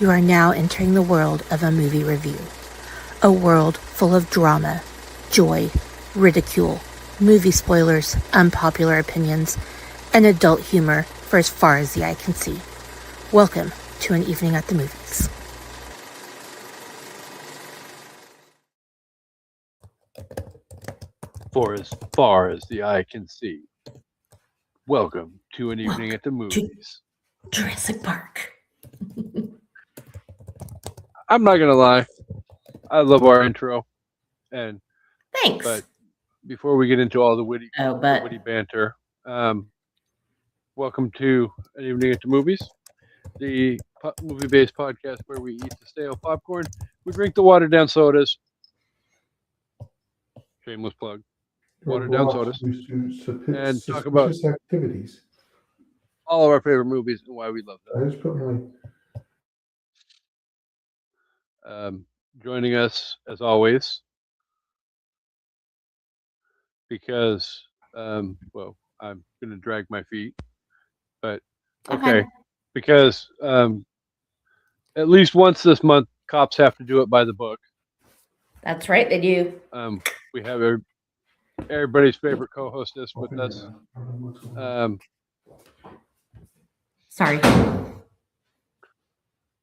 You are now entering the world of a movie review. A world full of drama, joy, ridicule, movie spoilers, unpopular opinions, and adult humor for as far as the eye can see. Welcome to an evening at the movies. For as far as the eye can see. Welcome to an evening at the movies. Jurassic Park. I'm not gonna lie, I love our intro, and Thanks. but before we get into all the witty banter, welcome to an evening at the movies, the movie-based podcast where we eat the stale popcorn, we drink the watered-down sodas. Shameless plug. Watered down sodas, and talk about activities. all of our favorite movies and why we love them. I just put my Joining us as always, because well, I'm gonna drag my feet, but okay, because at least once this month, cops have to do it by the book. That's right, they do. We have everybody's favorite co-hostess with us. Sorry. Joe,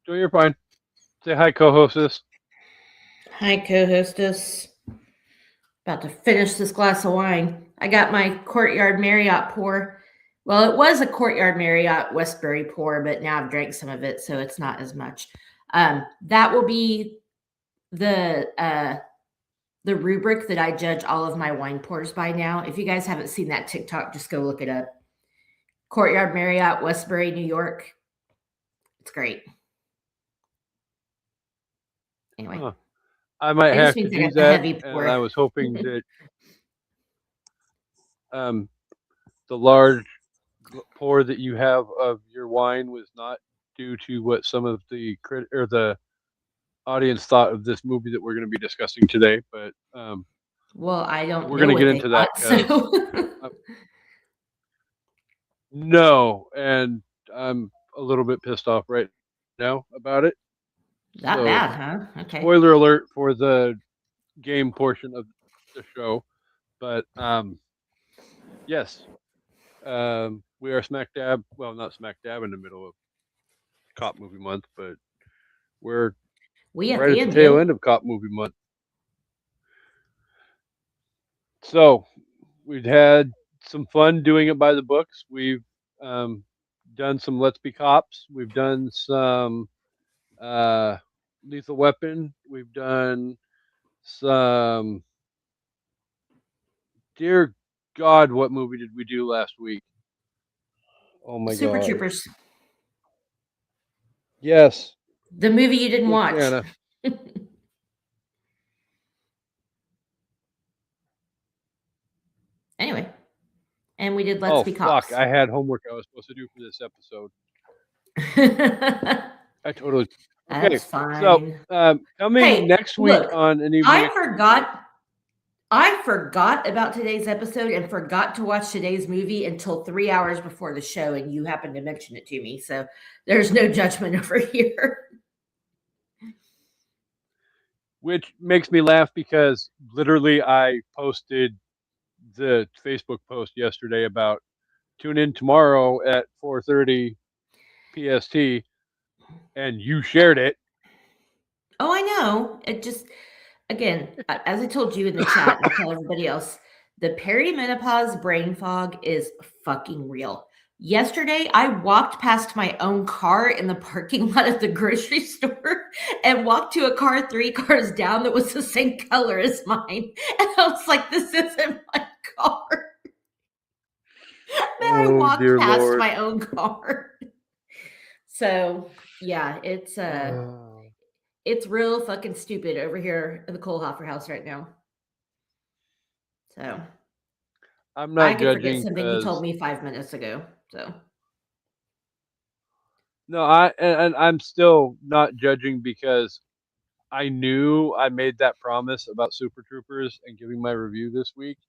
you're fine. Say hi, co-hostess. Hi, co-hostess. About to finish this glass of wine. I got my Courtyard Marriott pour. Well, it was a Courtyard Marriott Westbury pour, but now I've drank some of it, so it's not as much. That will be the rubric that I judge all of my wine pours by now. If you guys haven't seen that TikTok, just go look it up. Courtyard Marriott, Westbury, New York. It's great. Anyway. I might have to do that, and I was hoping that the large pour that you have of your wine was not due to what some of the the audience thought of this movie that we're going to be discussing today. But well, I don't. We're going to get into that. So. No, and I'm a little bit pissed off right now about it. Not bad, huh? Okay. Spoiler alert for the game portion of the show, but yes, we are smack dab. Well, not smack dab in the middle of cop movie month, but we're right at the tail end of cop movie month. So we've had some fun doing it by the books. We've done some Let's Be Cops. We've done some Lethal Weapon. We've done some. Dear God, what movie did we do last week? Oh my God! Super Troopers. Yes. The movie you didn't watch. Anyway, and we did Let's Be Cops. Fuck! I had homework I was supposed to do for this episode. I totally. Okay, that's fine. So coming next week on an evening. I forgot about today's episode and forgot to watch today's movie until 3 hours before the show, and you happened to mention it to me. So there's no judgment over here. Which makes me laugh because literally I posted the Facebook post yesterday about tune in tomorrow at 4:30 PST, and you shared it. Oh, I know. It just, again, as I told you in the chat, and I tell everybody else, the perimenopause brain fog is fucking real. Yesterday, I walked past my own car in the parking lot at the grocery store and walked to a car 3 cars down that was the same color as mine. And I was like, this isn't my car. Then I walked past Lord. my own car. So, yeah, it's real fucking stupid over here in the Kohlhofer house right now. So I'm not judging. I could forget something you told me 5 minutes ago. So no, I'm still not judging because I knew I made that promise about Super Troopers and giving my review this week.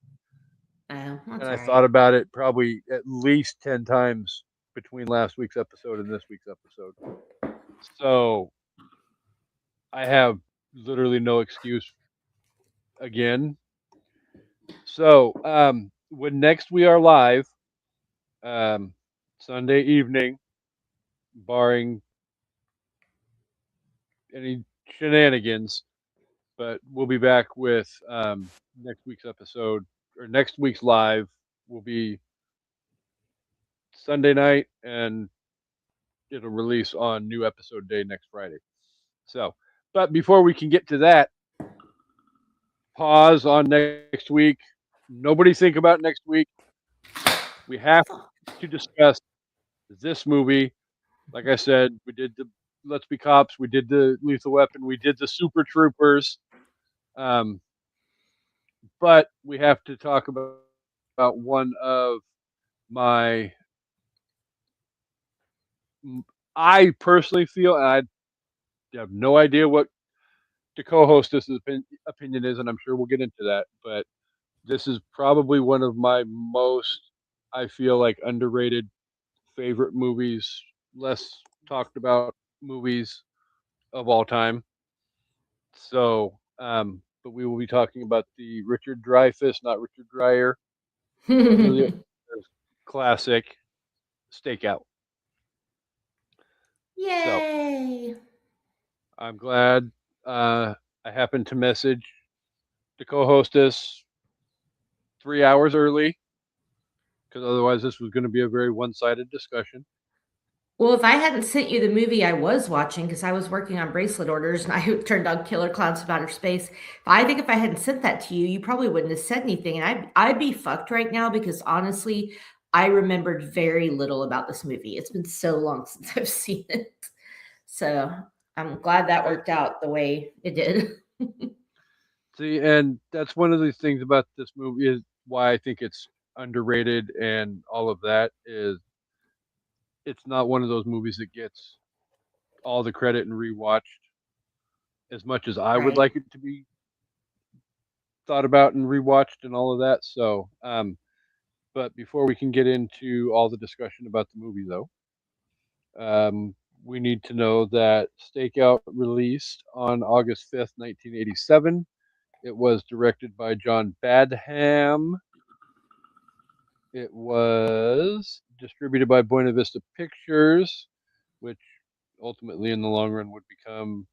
And I thought about it probably at least 10 times between last week's episode and this week's episode. So I have literally no excuse again. So when next we are live, um, Sunday evening, barring any shenanigans, but we'll be back with next week's episode or next week's live will be Sunday night, and it'll release on new episode day next Friday. So, but before we can get to that, pause on next week. Nobody think about next week. We have to discuss this movie. Like I said, we did the Let's Be Cops, we did the Lethal Weapon, we did the Super Troopers. Um, but we have to talk about one of my. I personally feel, and I have no idea what the co-hostess' opinion is, and I'm sure we'll get into that. But this is probably one of my most, I feel like, underrated favorite movies, less talked about movies of all time. So, but we will be talking about the Richard Dreyfuss, not Richard Dryer, Emilio classic Stakeout. So Yay! I'm glad I happened to message the co-hostess 3 hours early because otherwise this was going to be a very one-sided discussion. Well, if I hadn't sent you the movie I was watching, because I was working on bracelet orders and I turned on Killer Clowns from Outer Space, I think if I hadn't sent that to you, you probably wouldn't have said anything. And I'd be fucked right now because honestly, I remembered very little about this movie. It's been so long since I've seen it. So I'm glad that worked out the way it did. See, and that's one of the things about this movie is why I think it's underrated and all of that is it's not one of those movies that gets all the credit and rewatched as much as I would Right. like it to be thought about and rewatched and all of that. So, but before we can get into all the discussion about the movie, though, um, we need to know that Stakeout released on August 5th, 1987. It was directed by John Badham. It was distributed by Buena Vista Pictures, which ultimately in the long run would become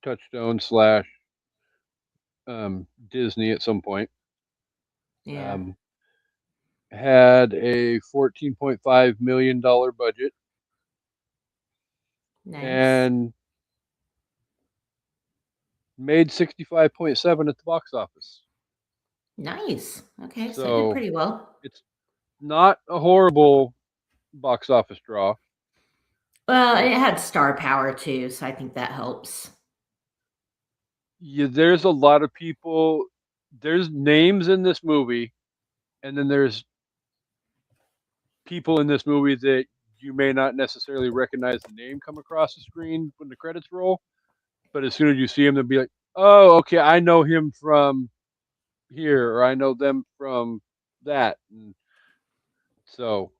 Touchstone slash Disney at some point. Yeah. Um, had a $14.5 million budget Nice. and made 65.7 at the box office. Nice. Okay. So it did So pretty well. it's not a horrible box office draw. Well, it It's had star power too, so I think that helps. there's a lot of people. There's names in this movie, and then there's people in this movie that you may not necessarily recognize the name come across the screen when the credits roll. But as soon as you see him, they'll be like, "Oh, okay, I know him from here, or I know them from that." And so,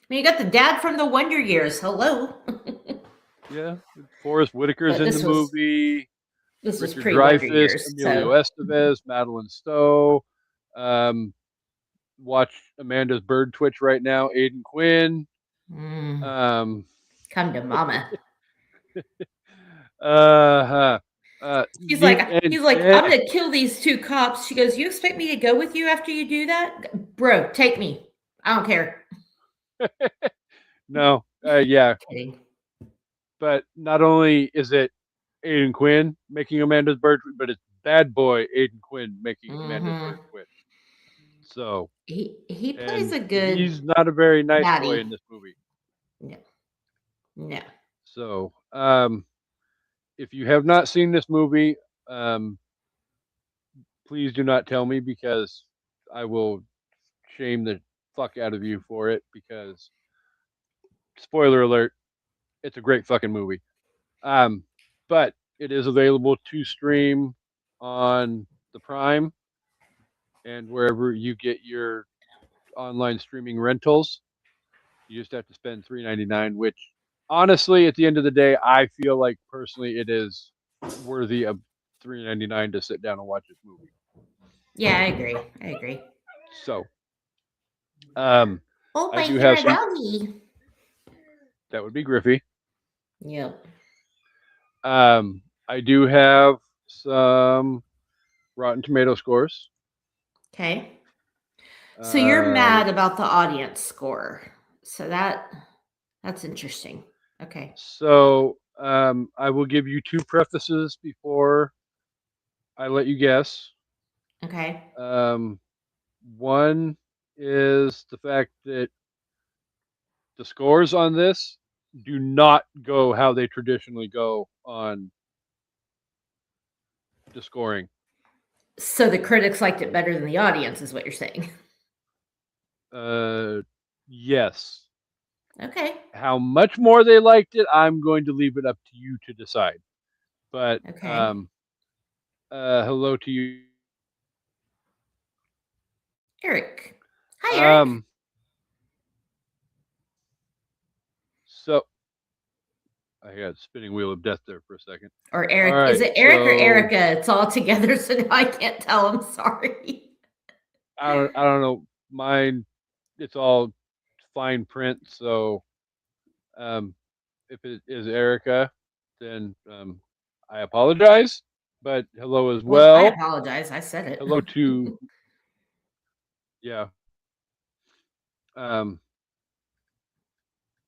I mean, you got the dad from the Wonder Years. Hello. yeah, Forrest Whitaker's But in the movie. this was Richard pre Wonder Dreyfuss, Years, Emilio so Estevez, Madeline Stowe. Um, watch Amanda's bird twitch right now. Aiden Quinn. mm, Um, come to mama. uh, He's like, I'm gonna kill these two cops. She goes, you expect me to go with you after you do that, bro? Take me. I don't care. no, yeah, Kidding. but not only is it Aiden Quinn making Amanda's bird, but it's bad boy Aiden Quinn making Amanda's bird Hmm. twitch. So, He plays and a good he's not a very nice boy baddie. in this movie. No, no. So, if you have not seen this movie, um, please do not tell me because I will shame the fuck out of you for it. Because spoiler alert, it's a great fucking movie. Um, but it is available to stream on the Prime and wherever you get your online streaming rentals. You just have to spend $3.99, which honestly, at the end of the day, I feel like personally it is worthy of $3.99 to sit down and watch this movie. Yeah, I agree. I agree. So, um, Oh, I my do have favorite some. doggy. That would be Griffey. Yep. I do have some Rotten Tomato scores. Okay. So you're Uh, mad about the audience score. So that's interesting. Okay. so I will give you two prefaces before I let you guess. Okay. Um, one is the fact that the scores on this do not go how they traditionally go on the scoring. So the critics liked it better than the audience, is what you're saying. Yes. Okay. How much more they liked it, I'm going to leave it up to you to decide. But Okay. hello to you. Eric. Hi, Eric. Um, so I got a spinning wheel of death there for a second. Or All Eric. Is right, it Eric or so Erica? It's all together, so now I can't tell. I'm sorry. I don't know. Mine, it's all fine print. So um, if it is Erica, then I apologize. But hello as Well, I well. apologize. I said it. Hello to yeah. Um,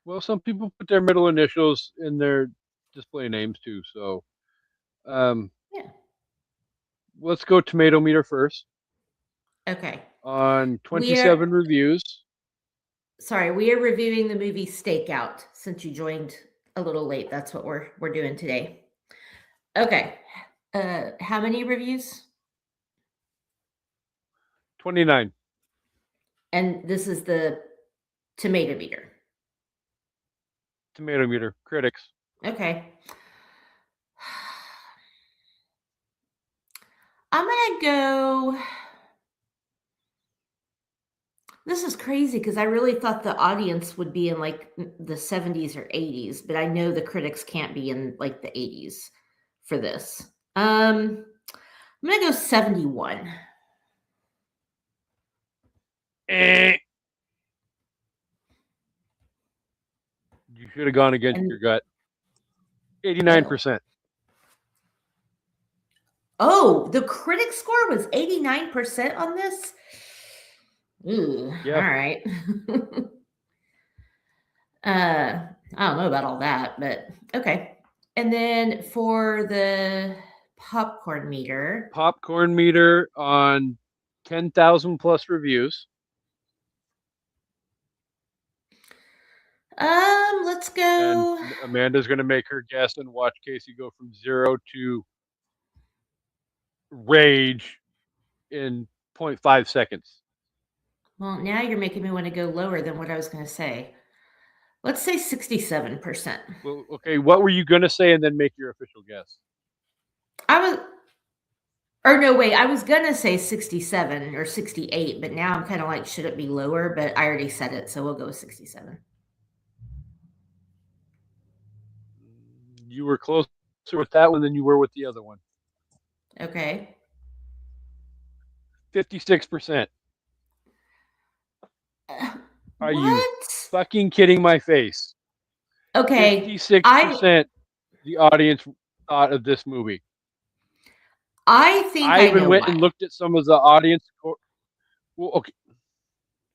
well, some people put their middle initials in their display names too. So um, Yeah. let's go tomato meter first. Okay. On We are 27 reviews, sorry, we are reviewing the movie Stakeout since you joined a little late. That's what we're doing today. Okay. How many reviews? 29 And this is the tomato meter. tomato meter critics. Okay. I'm gonna go. This is crazy because I really thought the audience would be in like the 70s or 80s, but I know the critics can't be in like the 80s for this. I'm gonna go 71. Eh. You should have gone against And your gut. oh, 89%. oh, the critic score was 89% on this. Ooh, all Yeah. right. I don't know about all that, but okay. And then for the popcorn meter, Popcorn meter on 10,000 plus reviews. let's And go. Amanda's going to make her guess and watch Casey go from 0 to rage in 0.5 seconds. Well, now you're making me want to go lower than what I was going to say. Let's say 67%. Well, okay, what were you going to say and then make your official guess? I was, or no, wait, I was going to say 67 or 68, but now I'm kind of like, should it be lower? But I already said it, so we'll go with 67. You were closer with that one than you were with the other one. Okay. 56%. Are you What? fucking kidding my face? Okay. I 56% the audience thought of this movie. I think I I even know went why. and looked at some of the audience. Well, okay.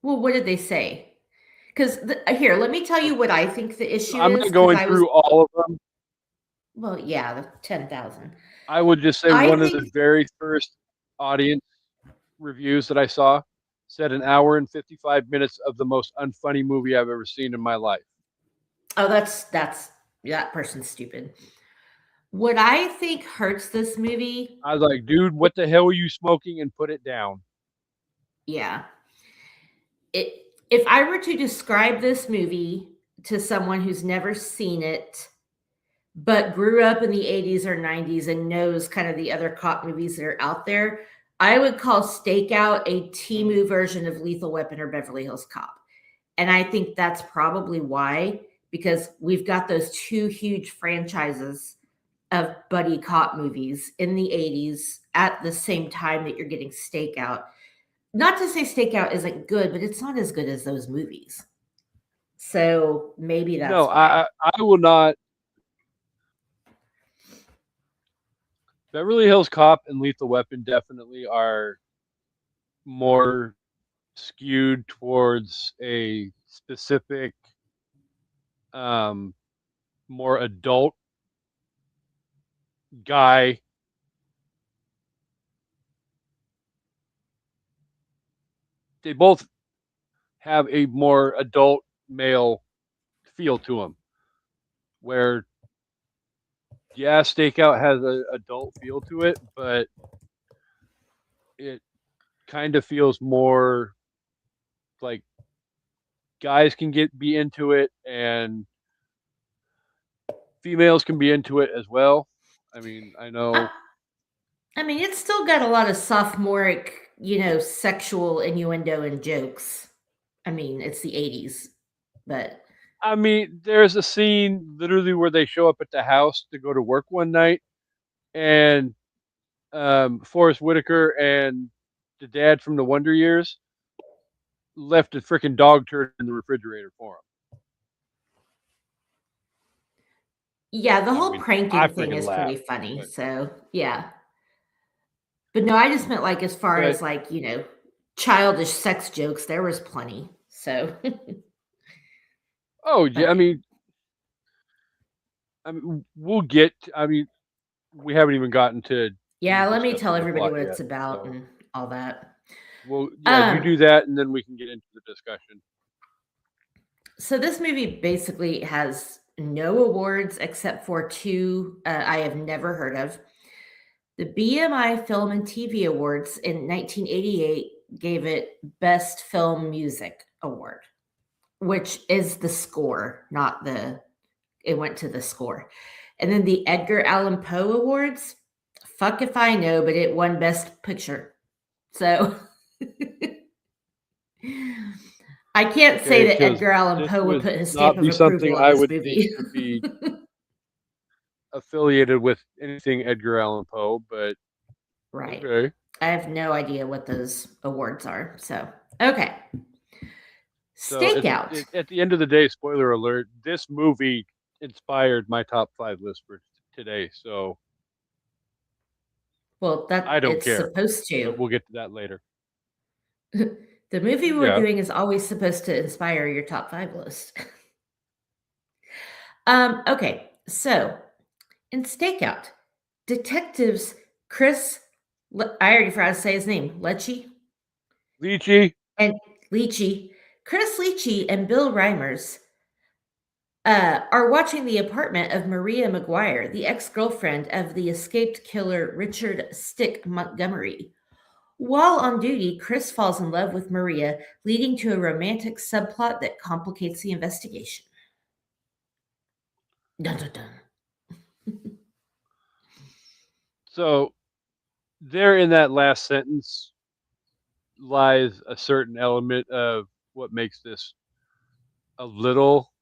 Well, what did they say? Because here, let me tell you what I think the issue I'm is. not Because going I was, through all of them. well, yeah, the 10,000. I would just say I one of the think, very first audience reviews that I saw said an hour and 55 minutes of the most unfunny movie I've ever seen in my life. oh, that's that person's stupid. What I think hurts this movie, I was like, dude, what the hell are you smoking? And put it down. yeah. If I were to describe this movie to someone who's never seen it, but grew up in the 80s or 90s and knows kind of the other cop movies that are out there, I would call Stakeout a Timu version of Lethal Weapon or Beverly Hills Cop. And I think that's probably why, because we've got those two huge franchises of buddy cop movies in the 80s at the same time that you're getting Stakeout. Not to say Stakeout isn't good, but it's not as good as those movies. So maybe that's No, why. I will not. Beverly Hills Cop and Lethal Weapon definitely are more skewed towards a specific, um, more adult guy. They both have a more adult male feel to them. Where, yeah, Stakeout has an adult feel to it, but it kind of feels more like guys can be into it and females can be into it as well. I mean, I Uh, know. I mean, it's still got a lot of sophomoric, sexual innuendo and jokes. I mean, it's the 80s, but I mean, there's a scene literally where they show up at the house to go to work one night, and Forrest Whitaker and the dad from the Wonder Years left a freaking dog turd in the refrigerator for him. yeah, the I whole mean, I pranking thing freaking is pretty laughed. funny. So, yeah. But no, I just meant like as far But as like, childish sex jokes, there was plenty. So, oh yeah, but I mean, we'll get. I mean, we haven't even gotten to me yeah, let me tell discussing the everybody plot what yet. it's about So, and all that. well, yeah, you Um, do that, and then we can get into the discussion. so this movie basically has no awards except for two I have never heard of. The BMI Film and TV Awards in 1988 gave it Best Film Music Award, which is the score, not the, it went to the score. And then the Edgar Allan Poe Awards, fuck if I know, but it won Best Picture. So I can't say Okay, that because Edgar Allan this Poe would would put his stamp not of be approval something on I this would think movie. would be affiliated with anything Edgar Allan Poe, but Right. okay. I have no idea what those awards are. So, okay. So Stakeout. at the end of the day, spoiler alert: this movie inspired my top 5 list for today. So Well, I that don't it's care, supposed to. but we'll get to that later. The movie we're Yeah, doing is always supposed to inspire your top 5 list. Okay. So, in Stakeout, detectives Chris I already forgot to say his name, Lecce Lychee. and Leachy, Chris Leachy and Bill Reimers are watching the apartment of Maria McGuire, the ex girlfriend of the escaped killer Richard Stick Montgomery. While on duty, Chris falls in love with Maria, leading to a romantic subplot that complicates the investigation. Dun, dun, dun. So there in that last sentence lies a certain element of what makes this a little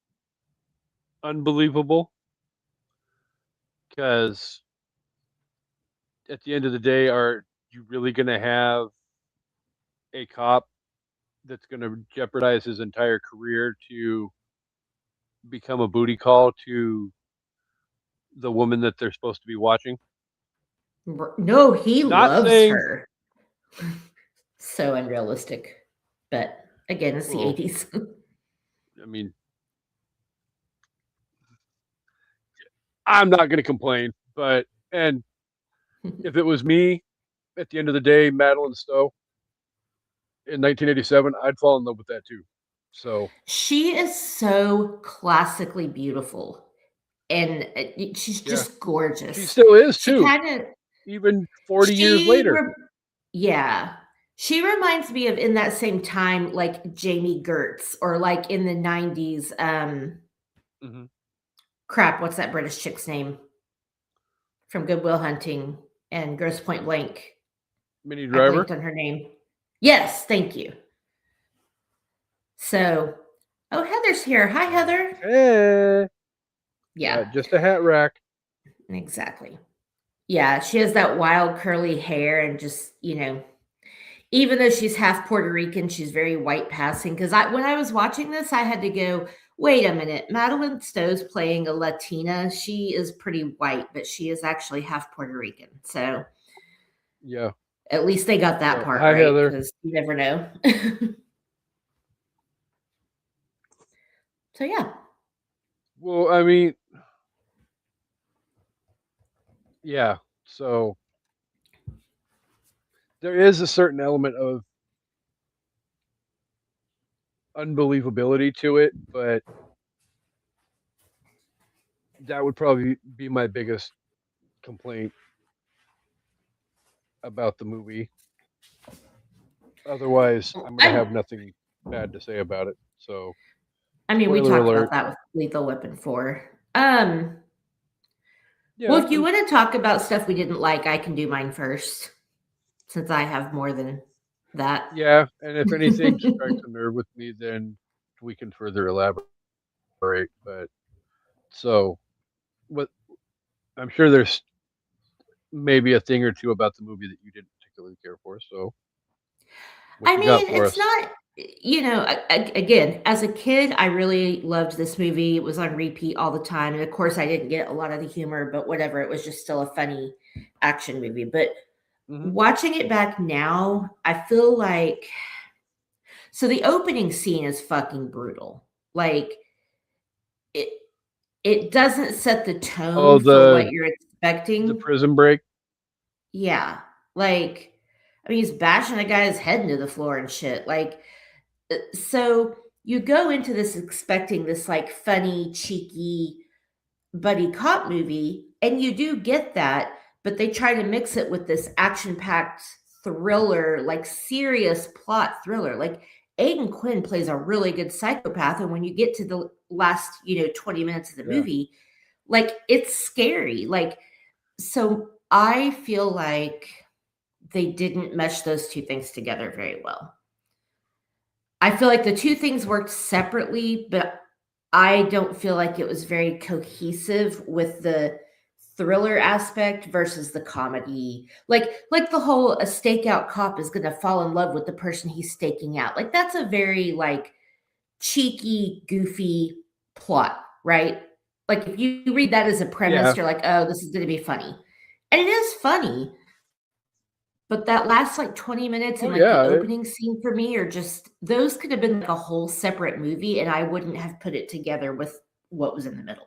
unbelievable because at the end of the day, are you really going to have a cop that's going to jeopardize his entire career to become a booty call to the woman that they're supposed to be watching? No, he Not loves saying, her. So unrealistic. But again, it's the well, 80s. I mean, I'm not going to complain, but, and if it was me at the end of the day, Madeline Stowe in 1987, I'd fall in love with that too. So, She is so classically beautiful and she's yeah, just she gorgeous. still is She too, kind of, even 40 years she, later. yeah, she reminds me of in that same time, like Jamie Gertz or like in the 90s. Hmm. Crap, what's that British chick's name from Goodwill Hunting and Gross Point Blank? Mini I Driver. blanked on her name. Yes, thank you. So Oh, Heather's here. Hi, Heather. Hey, Yeah, just a hat rack. exactly. Yeah, she has that wild curly hair and just, even though she's half Puerto Rican, she's very white passing. Because when I was watching this, I had to go, wait a minute. Madeline Stowe's playing a Latina. She is pretty white, but she is actually half Puerto Rican. So Yeah. at least they got that So, part hi, right Heather. because you never know. So yeah. Well, I mean, yeah. So there is a certain element of unbelievability to it, but that would probably be my biggest complaint about the movie. Otherwise, I'm gonna I have nothing bad to say about it. So, I mean, we spoiler talked about alert. that with Lethal Weapon 4. Um, well, Yeah, if you want to talk about stuff we didn't like, I can do mine first since I have more than that. yeah. And if anything strikes a nerve with me, then we can further elaborate. But so, what I'm sure there's maybe a thing or two about the movie that you didn't particularly care for. So, what I you got mean, for it's us? not, again, as a kid, I really loved this movie. It was on repeat all the time. And of course, I didn't get a lot of the humor, but whatever. It was just still a funny action movie. But Hmm. watching it back now, I feel like so the opening scene is fucking brutal. Like it it doesn't set the tone Oh, for what the you're the expecting. prison break. Yeah. Like I mean, he's bashing a guy's head into the floor and shit. Like so you go into this expecting this like funny, cheeky buddy cop movie, and you do get that, but they try to mix it with this action-packed thriller, like serious plot thriller. Like Aiden Quinn plays a really good psychopath, and when you get to the last, 20 minutes of the Yeah. movie, like it's scary. Like so I feel like they didn't mesh those two things together very well. I feel like the two things worked separately, but I don't feel like it was very cohesive with the thriller aspect versus the comedy. Like the whole a stakeout cop is going to fall in love with the person he's staking out. Like that's a very like cheeky, goofy plot, right? Like if you read that as a premise, Yeah. you're like, "Oh, this is going to be funny." And it is funny, but that last, like, 20 minutes Oh and, like, the yeah. opening scene for me are just those could have been, like, a whole separate movie, and I wouldn't have put it together with what was in the middle.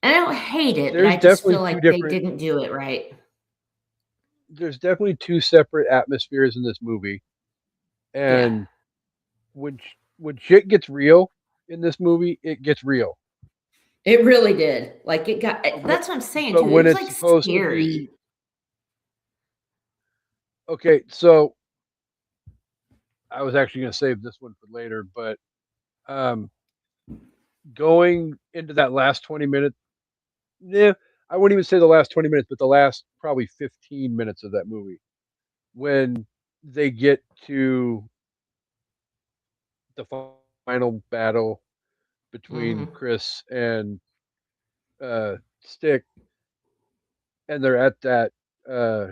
And I don't hate it, but There's I just definitely feel two like they different. didn't do it right. There's definitely two separate atmospheres in this movie, Yeah. and when shit gets real in this movie, it gets real. It really did. Like, it got But when, that's what I'm saying but too, it when was, it's like, supposed to scary. be okay, so I was actually going to save this one for later, but um, going into that last 20 minutes, yeah, I wouldn't even say the last 20 minutes, but the last probably 15 minutes of that movie when they get to the final battle between Mhm. Chris and Stick, and they're at that uh,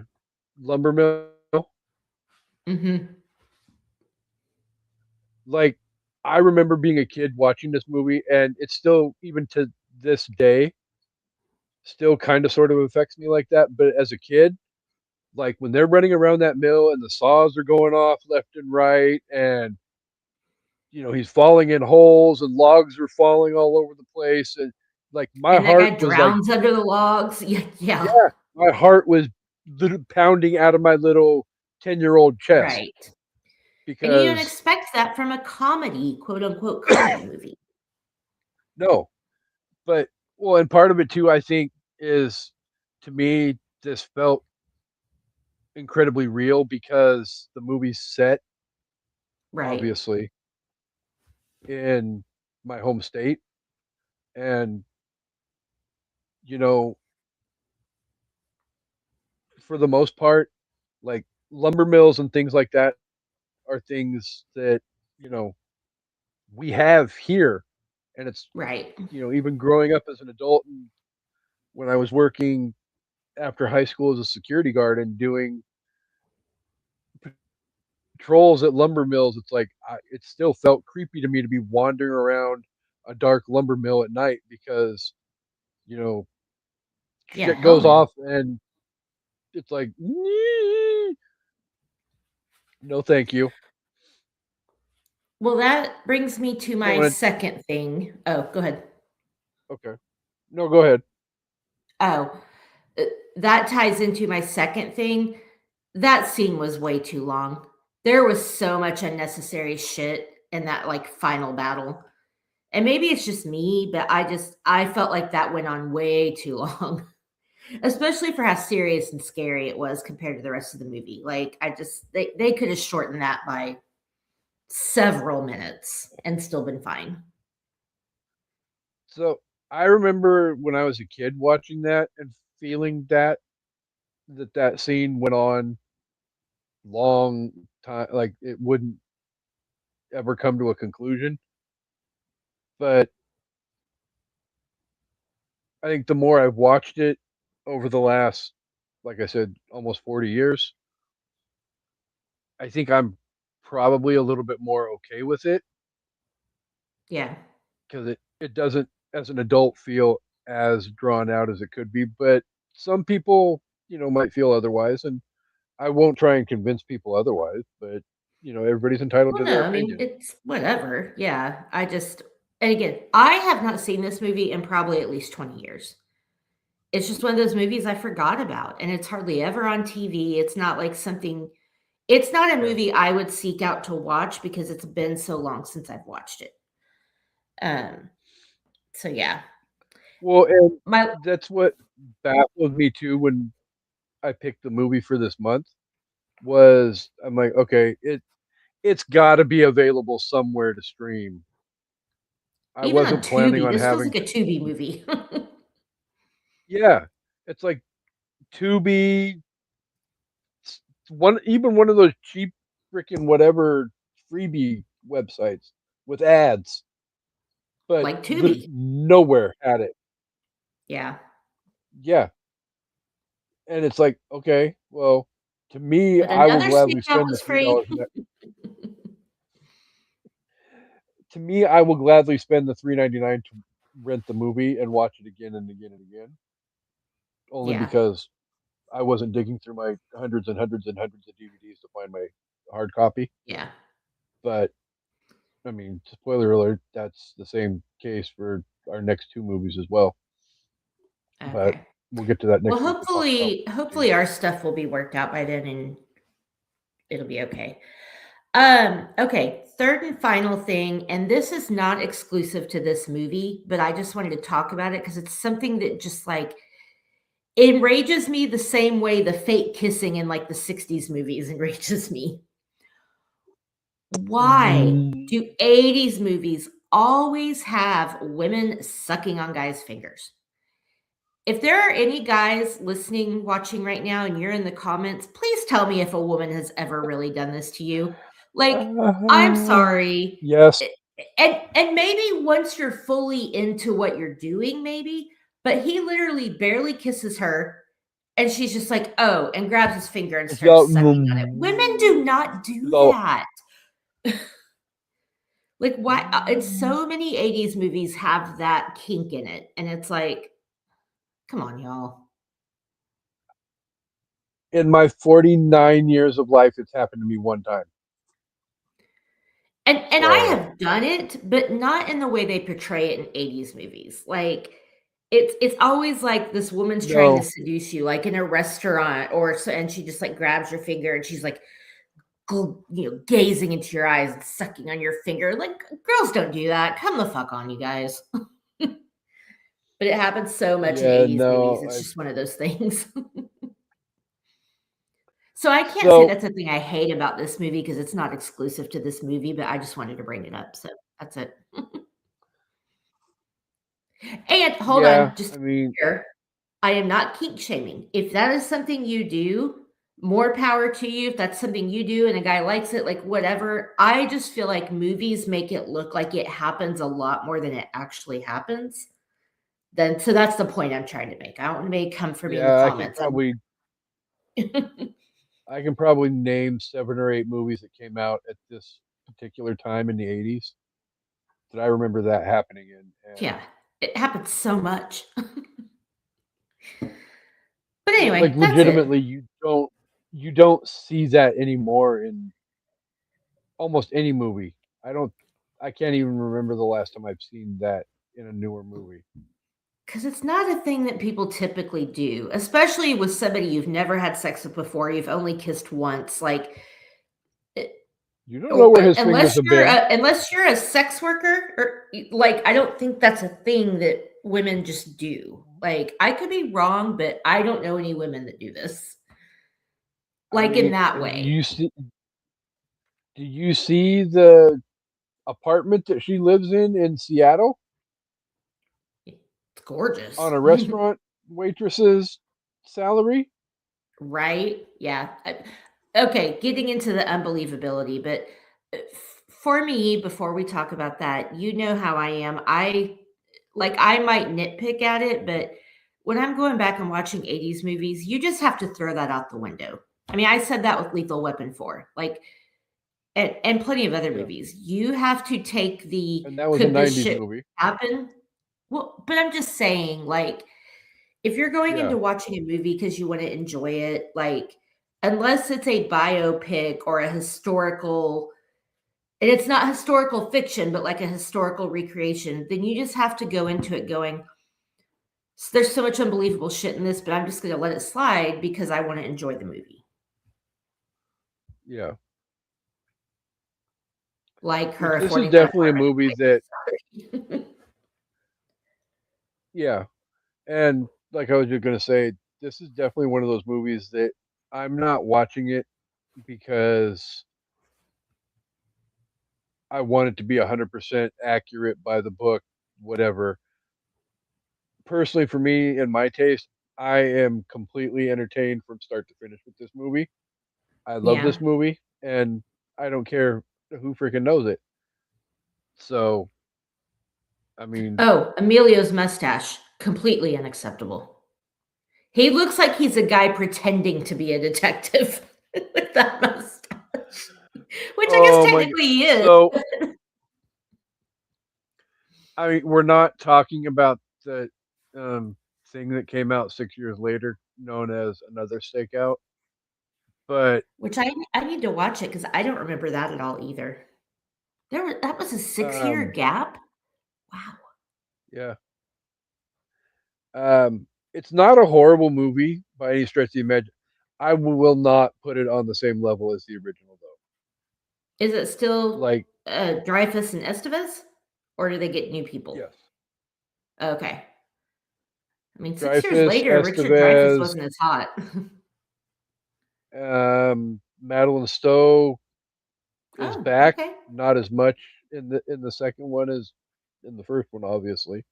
lumber mill. Mhm. Like, I remember being a kid watching this movie, and it's still, even to this day, still kind of sort of affects me like that. But as a kid, like when they're running around that mill and the saws are going off left and right, and he's falling in holes and logs are falling all over the place, and like my And that guy heart was like, drowns under the logs. Yeah, yeah. yeah, my heart was pounding out of my little 10-year-old chest Right. And you don't because expect that from a comedy, quote, unquote, "comedy movie." no, but well, and part of it too, I think, is to me this felt incredibly real because the movie's set Right. obviously in my home state, and you know for the most part, like lumber mills and things like that are things that you know we have here, and it's Right. even growing up as an adult and when I was working after high school as a security guard and doing patrols at lumber mills, it's like it still felt creepy to me to be wandering around a dark lumber mill at night because you know Yeah, shit hell goes no. off and it's like no, thank you. Well, that brings me to So my when second thing. Oh, go ahead. okay, no, go ahead. Oh, uh, that ties into my second thing. That scene was way too long. There was so much unnecessary shit in that like final battle. And maybe it's just me, but I felt like that went on way too long, especially for how serious and scary it was compared to the rest of the movie. Like they could have shortened that by several minutes and still been fine. So I remember when I was a kid watching that and feeling that scene went on long time, like it wouldn't ever come to a conclusion. But I think the more I've watched it over the last, like I said, almost 40 years, I think I'm probably a little bit more okay with it Yeah. because it doesn't, as an adult, feel as drawn out as it could be. But some people, might feel otherwise, and I won't try and convince people otherwise. But everybody's entitled Well, to no, their I mean, opinion. it's whatever. Yeah. And again, I have not seen this movie in probably at least 20 years. It's just one of those movies I forgot about, and it's hardly ever on TV. It's not like something, it's not a Yeah. movie I would seek out to watch because it's been so long since I've watched it. Um, so yeah. Well, and My that's what baffled me too when I picked the movie for this month was I'm like, okay, it's got to be available somewhere to stream. I Even on wasn't planning Tubi, on this feels having like a to. Tubi movie. Yeah, it's like Tubi, one of those cheap freaking whatever freebie websites with ads, but Like Tubi. nowhere had it. Yeah. Yeah, and it's like, okay, well, to me, But I will another gladly Stakeout spend the was three free. dollars. To me, I will gladly spend the $3.99 to rent the movie and watch it again and again and again, only Yeah. because I wasn't digging through my hundreds and hundreds and hundreds of DVDs to find my hard copy. Yeah. But I mean, spoiler alert, that's the same case for our next two movies as well. But Okay. we'll get to that Well, next week. We'll talk about those two. hopefully our stuff will be worked out by then and it'll be okay. Okay, third and final thing, and this is not exclusive to this movie, but I just wanted to talk about it because it's something that just like enrages me the same way the fake kissing in like the 60s movies enrages me. Why Mm, do 80s movies always have women sucking on guys' fingers? If there are any guys listening, watching right now, and you're in the comments, please tell me if a woman has ever really done this to you. Like, I'm sorry. yes, A- and maybe once you're fully into what you're doing, maybe, but he literally barely kisses her, and she's just like, oh, and grabs his finger and it's all, starts sucking on it. Women do not it's do all that. Like, why? And so many 80s movies have that kink in it, and it's like, come on, y'all. in my 49 years of life. It's happened to me one time. And I So have done it, but not in the way they portray it in 80s movies. Like it's always like this woman's trying to no, seduce you, like in a restaurant or so, and she just like grabs your finger and she's like gazing into your eyes and sucking on your finger. Like girls don't do that. Come the fuck on, you guys. But it happens so much in yeah, 80s movies. no. It's just one of those things. So I can't say So that's something I hate about this movie because it's not exclusive to this movie, but I just wanted to bring it up. So that's it. And hold yeah, on, just I to be mean, clear, I am not kink shaming. If that is something you do, more power to you if that's something you do and a guy likes it, like whatever. I just feel like movies make it look like it happens a lot more than it actually happens. Then, so that's the point I'm trying to make. I don't want anybody to come for me in the Yeah, comments. I can probably name 7 or 8 movies that came out at this particular time in the 80s that I remember that happening in. And Yeah, it happens so much. But like anyway, that's it. legitimately you don't see that anymore in almost any movie. I can't even remember the last time I've seen that in a newer movie. Because it's not a thing that people typically do, especially with somebody you've never had sex with before, you've only kissed once. Like, You don't know where his fingers unless have you're been. unless you're a sex worker, or like, I don't think that's a thing that women just do. Like, I could be wrong, but I don't know any women that do this, I like in mean, that do way. you see the apartment that she lives in Seattle It's gorgeous. on a restaurant waitress's salary? Right? Yeah. Okay, getting into the unbelievability, but for me, before we talk about that, you know how I am. I might nitpick at it, but when I'm going back and watching 80s movies, you just have to throw that out the window. I mean, I said that with Lethal Weapon 4, like, and plenty of other Yeah. movies. You have to take the And that was a could this 90s shit movie. happen? Well, but I'm just saying, like, if you're going Yeah. into watching a movie because you want to enjoy it, like, unless it's a biopic or a historical, and it's not historical fiction, but like a historical recreation, then you just have to go into it going, there's so much unbelievable shit in this, but I'm just going to let it slide because I want to enjoy the movie. Yeah. Like her Which this is affording that definitely a apartment. movie that Sorry. yeah. And like I was just gonna say, this is definitely one of those movies that I'm not watching it because I want it to be 100% accurate by the book, whatever. Personally, for me and my taste, I am completely entertained from start to finish with this movie. I love Yeah. this movie, and I don't care who freaking knows it. So, I mean, Oh, Emilio's mustache, completely unacceptable. He looks like he's a guy pretending to be a detective with that mustache, which I guess oh my god. technically he is. So, I mean, we're not talking about the um, thing that came out 6 years later, known as Another Stakeout, but Which I need to watch it because I don't remember that at all either. That was a 6 year um, gap. Wow. yeah, it's not a horrible movie by any stretch of the imagination. I will not put it on the same level as the original, though. Is it still Like, Dreyfus and Estevez, or do they get new people? yes, Okay. I mean, 6 years Dreyfus, later, Richard Dreyfuss Estevez, wasn't as hot. Madeline Stowe is Oh, back. okay. Not as much in the second one as in the first one, obviously,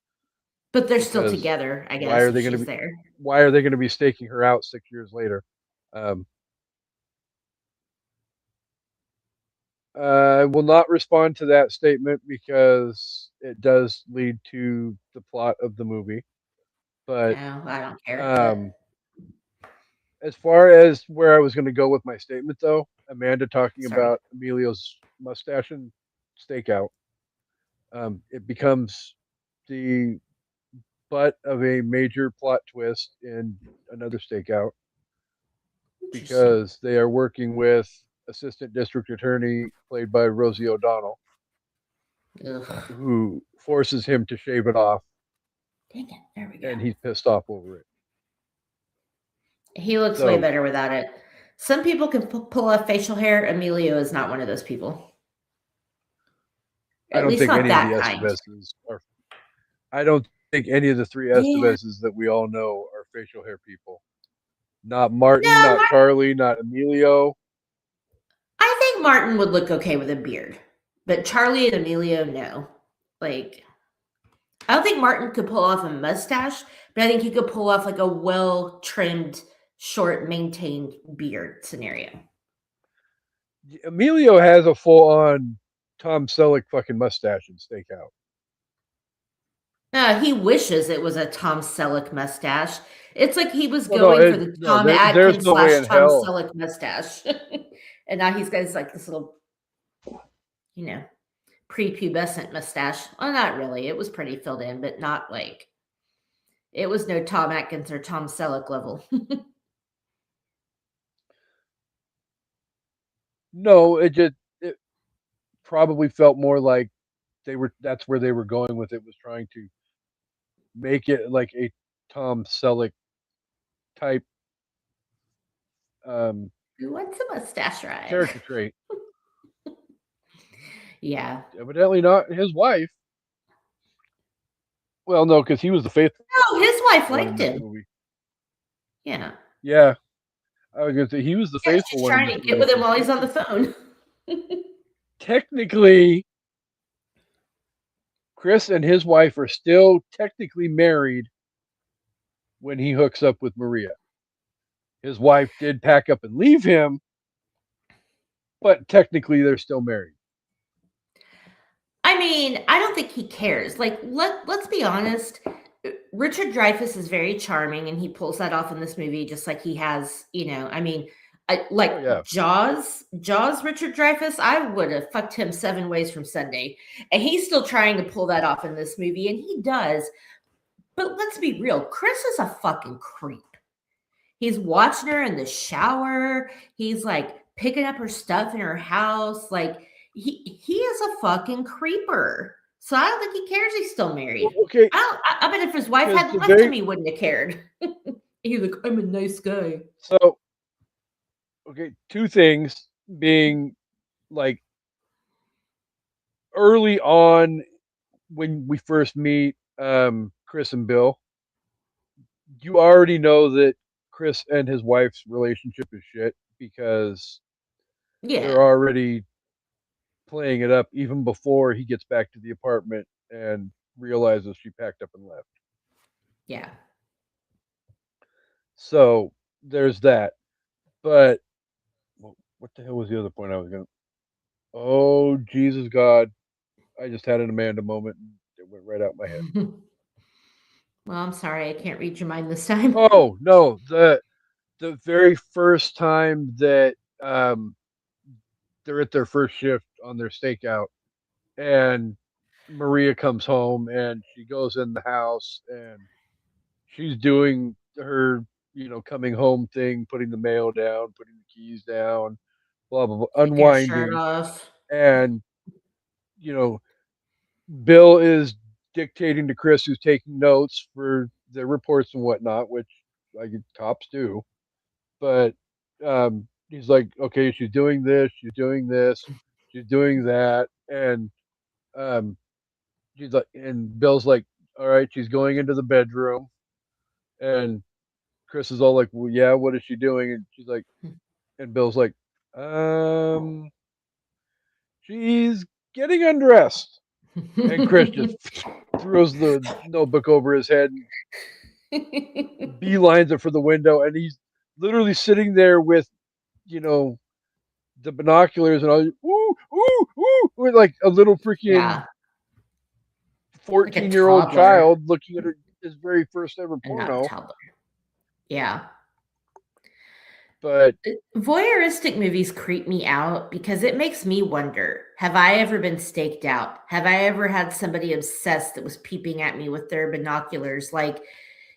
But they're still because together, I why guess, are if they going to she's be there. why are they going to be staking her out 6 years later? Um, I will not respond to that statement because it does lead to the plot of the movie. But Oh, I don't care, but um, as far as where I was going to go with my statement, though, Amanda talking sorry. about Emilio's mustache and stakeout, it becomes the butt of a major plot twist in Another Stakeout Interesting. because they are working with Assistant District Attorney played by Rosie O'Donnell, Ugh. who forces him to shave it off, Dang it. There we go. and he's pissed off over it. He looks way So better without it. Some people can pull off facial hair. Emilio is not one of those people. I At don't least think not any of the that kind. Estevezes are. I don't think any of the three Yeah. Estevezes that we all know are facial hair people. Not No, Martin, not Charlie, not Emilio. I think Martin would look okay with a beard, but Charlie and Emilio, no. Like, I don't think Martin could pull off a mustache, but I think he could pull off like a well trimmed short, maintained beard scenario. Emilio has a full on Tom Selleck fucking mustache in Stakeout. He wishes it was a Tom Selleck mustache. It's like he was Well, no, going for the Tom there's Atkins no way in slash Tom hell. Selleck mustache. And now he's got like this little, prepubescent mustache. Well, not really. It was pretty filled in, but not like it was no Tom Atkins or Tom Selleck level. No, it probably felt more like that's where they were going with it, was trying to make it like a Tom Selleck type Who wants a mustache ride? character trait. Yeah. Evidently not his wife. Well, no, because he was the faithful Oh, his wife one in liked this him. movie. Yeah. Yeah, I was gonna say he was the Yeah, faithful she's one in trying this to get movie with him because while he's on the phone. technically Chris and his wife are still technically married when he hooks up with Maria. His wife did pack up and leave him, but technically they're still married. I mean, I don't think he cares. Like, let's be honest. Richard Dreyfuss is very charming, and he pulls that off in this movie, just like he has. I mean, like Oh yeah. Jaws. Richard Dreyfuss, I would have fucked him 7 ways from Sunday, and he's still trying to pull that off in this movie, and he does. But let's be real, Chris is a fucking creep. He's watching her in the shower. He's like picking up her stuff in her house. Like he is a fucking creeper. So I don't think he cares he's still married. Well, okay. I bet if his wife Because hadn't left him, he wouldn't have cared. He's like, I'm a nice guy. So, okay, two things being like early on when we first meet Chris and Bill, you already know that Chris and his wife's relationship is shit because they're Yeah. already playing it up even before he gets back to the apartment and realizes she packed up and left. Yeah. So there's that. But what the hell was the other point I was going to? Oh, Jesus God. I just had an Amanda moment and it went right out my head. Well, I'm sorry, I can't read your mind this time. Oh, no. The very first time that they're at their first shift on their stakeout and Maria comes home and she goes in the house and she's doing her, coming home thing, putting the mail down, putting the keys down, blah blah blah, Taking her shirt unwinding, off. and you know, Bill is dictating to Chris, who's taking notes for the reports and whatnot, which like cops do. But he's like, okay, she's doing this, she's doing that, and um, she's like, and Bill's like, all right, she's going into the bedroom, and Chris is all like, well, yeah, what is she doing? And she's like, and Bill's like, um, she's getting undressed. And Chris just throws the notebook over his head and beelines it for the window. And he's literally sitting there with, you know, the binoculars and all, ooh, ooh, ooh, with like a little freaking Yeah. Like a 14-year-old toddler. child looking at his very first ever And not a porno. toddler. Yeah. But Voyeuristic movies creep me out because it makes me wonder, have I ever been staked out? Have I ever had somebody obsessed that was peeping at me with their binoculars? Like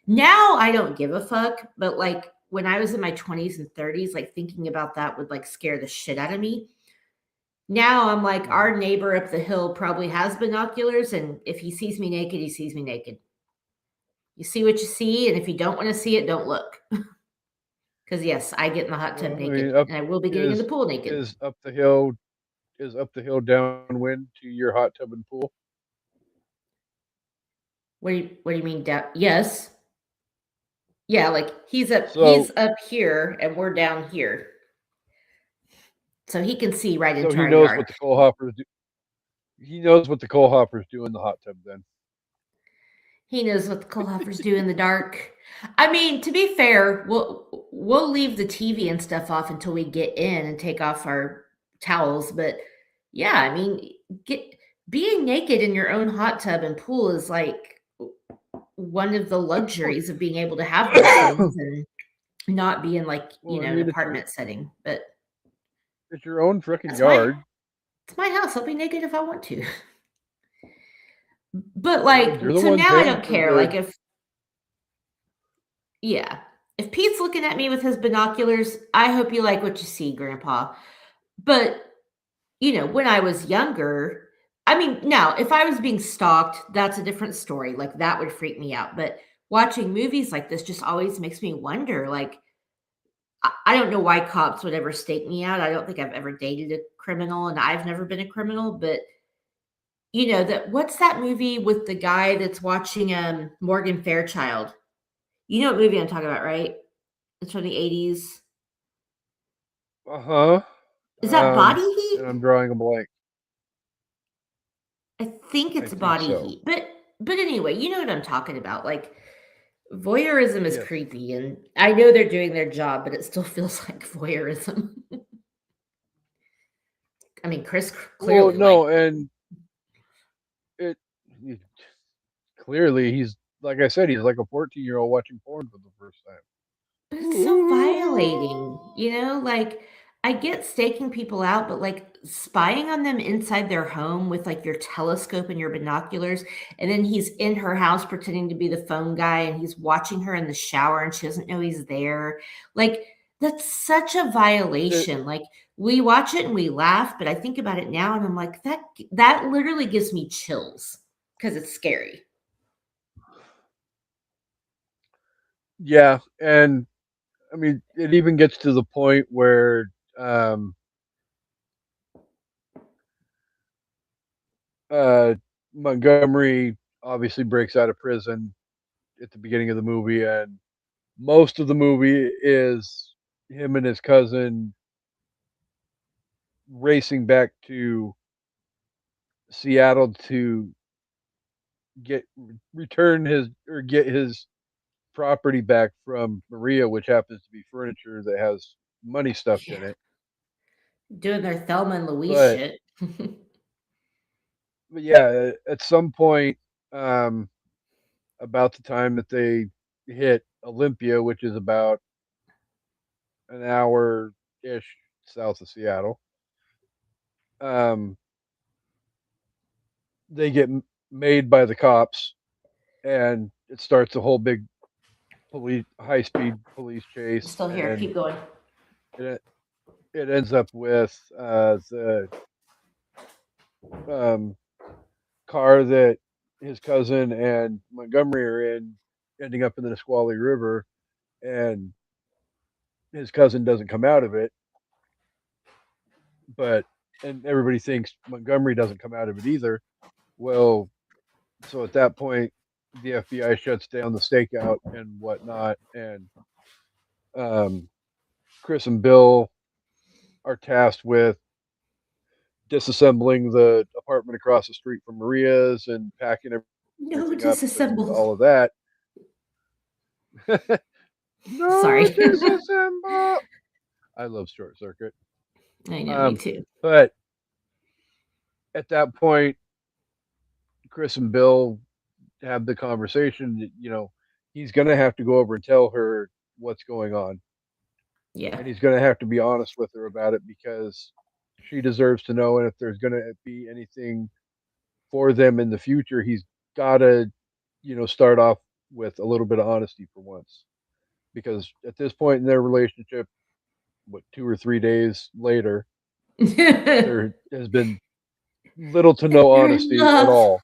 now I don't give a fuck, but like when I was in my 20s and 30s, like thinking about that would like scare the shit out of me. Now I'm like, our neighbor up the hill probably has binoculars, and if he sees me naked, he sees me naked. You see what you see, and if you don't want to see it, don't look. Because yes, I get in the hot tub well, I naked, mean, up and I will be getting in the is pool naked. is up the hill is up the hill downwind to your hot tub and pool. What do you mean down? Yes. Yeah, like he's So up here and we're down here. So he can see right so into he our knows yard. what the coal hoppers do. He knows what the coal hoppers do in the hot tub then. He knows what the Kohlhoffers do in the dark. I mean, to be fair, we'll leave the TV and stuff off until we get in and take off our towels. But yeah, I mean, get being naked in your own hot tub and pool is like one of the luxuries of being able to have those things and not be in like Well, I an mean, apartment setting. But it's your own freaking that's my yard. it's my house. I'll be naked if I want to. But Well, like, you're the so one now I paying don't for care. the. Like if Yeah. If Pete's looking at me with his binoculars, I hope you like what you see, Grandpa. But, when I was younger, I mean, now, if I was being stalked, that's a different story. Like, that would freak me out. But watching movies like this just always makes me wonder. Like, I don't know why cops would ever stake me out. I don't think I've ever dated a criminal, and I've never been a criminal. But, that what's that movie with the guy that's watching Morgan Fairchild? You know what movie I'm talking about, right? It's from the 80s. Uh huh. Is that Body Heat? And I'm drawing a blank. I think I it's think Body so. Heat. But anyway, you know what I'm talking about. Like voyeurism is Yes. creepy and I know they're doing their job, but it still feels like voyeurism. I mean, Chris Well, clearly liked no, it. and it clearly he's like I said, he's like a 14-year-old watching porn for the first time. But it's so violating, like I get staking people out, but like spying on them inside their home with like your telescope and your binoculars, and then he's in her house pretending to be the phone guy and he's watching her in the shower and she doesn't know he's there. Like that's such a It, violation. Like we watch it and we laugh, but I think about it now and I'm like, that literally gives me chills because it's scary. yeah, and I mean, it even gets to the point where um, uh, Montgomery obviously breaks out of prison at the beginning of the movie, and most of the movie is him and his cousin racing back to Seattle to get return his or get his property back from Maria, which happens to be furniture that has money stuffed Yeah. in it. Doing their Thelma and Louise But, shit. but yeah, at some point, um, about the time that they hit Olympia, which is about an hour ish south of Seattle, um, they get made by the cops, and it starts a whole big police high speed police I'm chase, still here. and Keep going. it it ends up with the um, car that his cousin and Montgomery are in, ending up in the Nisqually River, and his cousin doesn't come out of it, but and everybody thinks Montgomery doesn't come out of it either. Well, so at that point, the FBI shuts down the stakeout and whatnot, and um, Chris and Bill are tasked with disassembling the apartment across the street from Maria's and packing No, everything up and disassemble. all of that. No Sorry. disassemble. I love Short Circuit. I know, me Um, too. but at that point, Chris and Bill have the conversation. That, he's going to have to go over and tell her what's going on, Yeah. and he's going to have to be honest with her about it because she deserves to know. And if there's going to be anything for them in the future, he's got to, start off with a little bit of honesty for once. Because at this point in their relationship, what 2 or 3 days later, They're there has been little to no in honesty at love. all.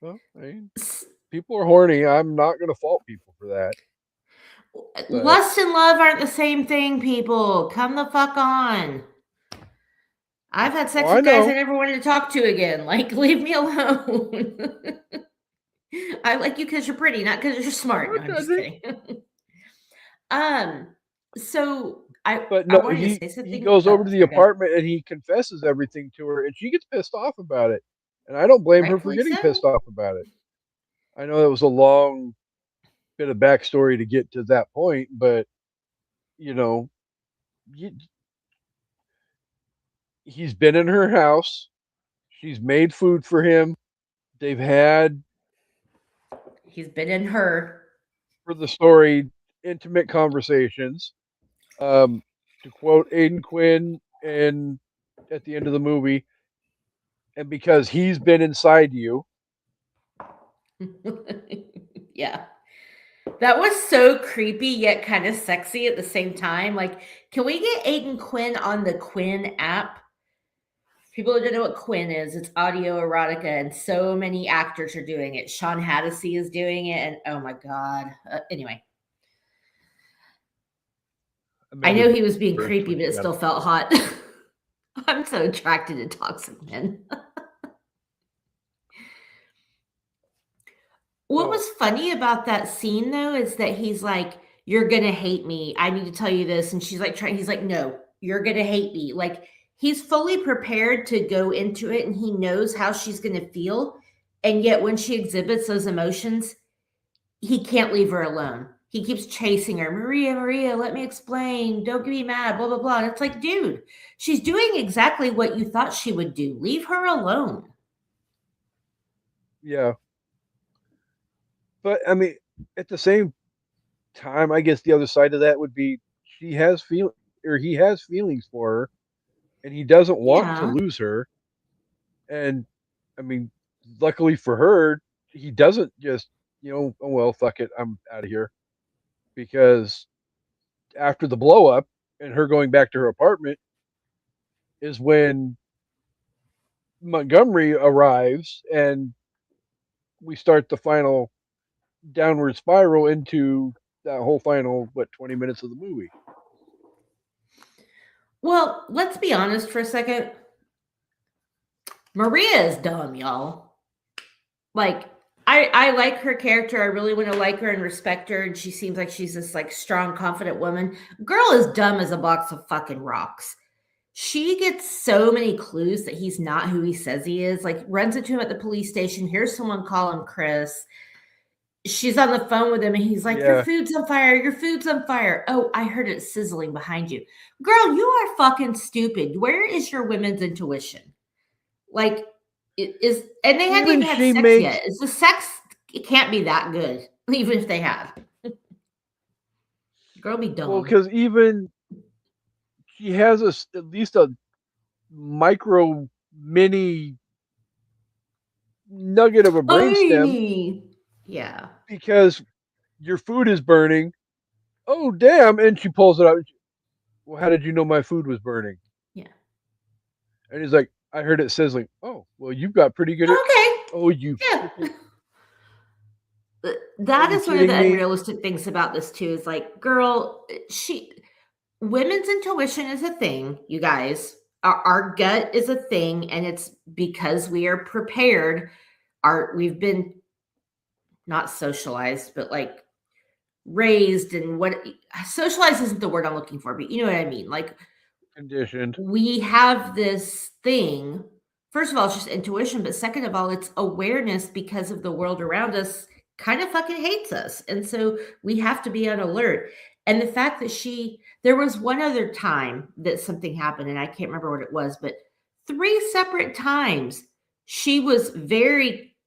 Well, I mean, people are horny. I'm not going to fault people for that. But Lust and love aren't the same thing, people. Come the fuck on. I've had oh, sex I with guys I know. never wanted to talk to again. Like, leave me alone. I like you because you're pretty, not because you're I'm smart. No, not I'm just judging. kidding. um, so But I no, wanted to say he something. goes Oh, over to the sorry, guys. apartment and he confesses everything to her, and she gets pissed off about it. And I don't blame her for Rightfully getting so. pissed off about it. I know it was a long bit of backstory to get to that point, but you know, he's been in her house. She's made food for him. They've had, He's been in her. for the story, intimate conversations. Um, to quote Aiden Quinn in at the end of the movie, and because he's been inside you, Yeah. That was so creepy yet kind of sexy at the same time. Like, can we get Aiden Quinn on the Quinn app? People who don't know what Quinn is, it's audio erotica, and so many actors are doing it. Sean Hattasey is doing it, and oh my god. Anyway, I Amanda know he was being Brooks, creepy, what but you it got? still felt hot. I'm so attracted to toxic men. What So was funny about that scene though is that he's like, "You're gonna hate me. I need to tell you this," and she's like, trying. He's like, "No, you're gonna hate me." Like he's fully prepared to go into it, and he knows how she's gonna feel, and yet when she exhibits those emotions, he can't leave her alone. He keeps chasing her. Maria, Maria, let me explain. Don't get me mad. Blah blah blah. And it's like, dude, she's doing exactly what you thought she would do. Leave her alone. yeah, but I mean, at the same time, I guess the other side of that would be she has feel or he has feelings for her, and he doesn't want to Yeah. lose her. And I mean, luckily for her, he doesn't just oh well, fuck it, I'm out of here. Because after the blow up and her going back to her apartment is when Montgomery arrives and we start the final downward spiral into that whole final 20 minutes of the movie. Well, let's be honest for a second. Maria is dumb, y'all. Like, I like her character. I really want to like her and respect her, and she seems like she's this like strong, confident woman. Girl is dumb as a box of fucking rocks. She gets so many clues that he's not who he says he is. Like, runs into him at the police station. Here's someone call him Chris. She's on the phone with him, and he's like, "Your Yeah. food's on fire. Your food's on fire." Oh, I heard it sizzling behind you. Girl, you are fucking stupid. Where is your women's intuition? Like, it is, and they hadn't Even even had she sex makes yet. Is the sex? It can't be that good, even if they had. Girl, be well dumb. because even she has at least a micro mini nugget of a brainstem Tiny. Yeah. because your food is burning. Oh damn! And she pulls it out. Well, how did you know my food was burning? Yeah. And he's like, I heard it sizzling. Oh, well, you've got pretty good. Okay. Oh, you Yeah. freaking. Are That you is one of kidding the me? unrealistic things about this too. Is like, girl, she women's intuition is a thing, you guys. Our gut is a thing, and it's because we are prepared. We've been not socialized, but like raised and what socialized isn't the word I'm looking for, but you know what I mean. Like Conditioned. we have this thing. First of all, it's just intuition, but second of all, it's awareness because of the world around us kind of fucking hates us. And so we have to be on alert. And the fact that there was one other time that something happened, and I can't remember what it was, but three separate times she was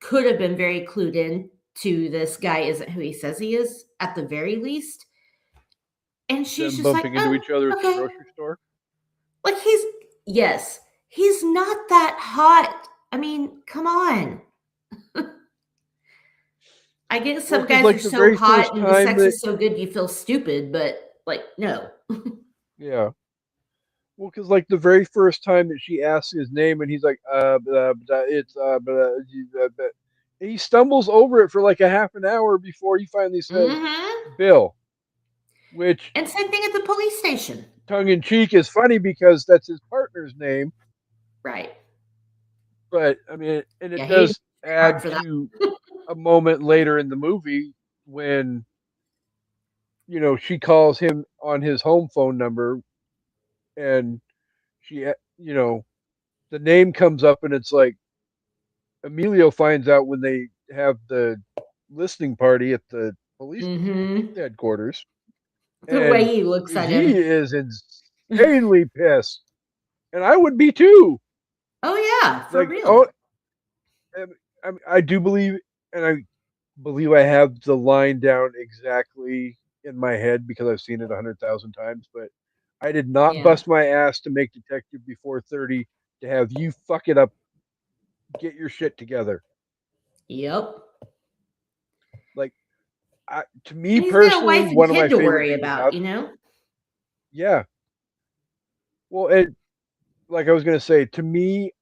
could have been very clued in to this guy isn't who he says he is at the very least. And she's Them just like, bumping into oh, each other at the okay. grocery store. Like yes, he's not that hot. I mean, come on. I get Well, some because guys are like the so very hot first and the time sex that, is so good you feel stupid, but like, no. yeah. Well, because like the very first time that she asks his name and he's like, it's, he stumbles over it for like a half an hour before he finally says Hmm. Bill, which And same thing at the police station. tongue in cheek is funny because that's his partner's name. Right. But I mean, and Yeah, it he does worked hard add for that. to a moment later in the movie when she calls him on his home phone number and she the name comes up and it's like Emilio finds out when they have the listening party at the police Mm-hmm. headquarters, The way and he looks at he him. is insanely pissed, and I would be too. Oh yeah, for Like, oh, real. I do believe, and I believe I have the line down exactly in my head because I've seen it 100,000 times. But I did not Yeah. bust my ass to make Detective Before 30 to have you fuck it up. Get your shit together. Yep. Like, to me And he's got a personally, wife and one of my kid to favorite worry things about, about, you know? yeah. Well, and like I was gonna say, to me,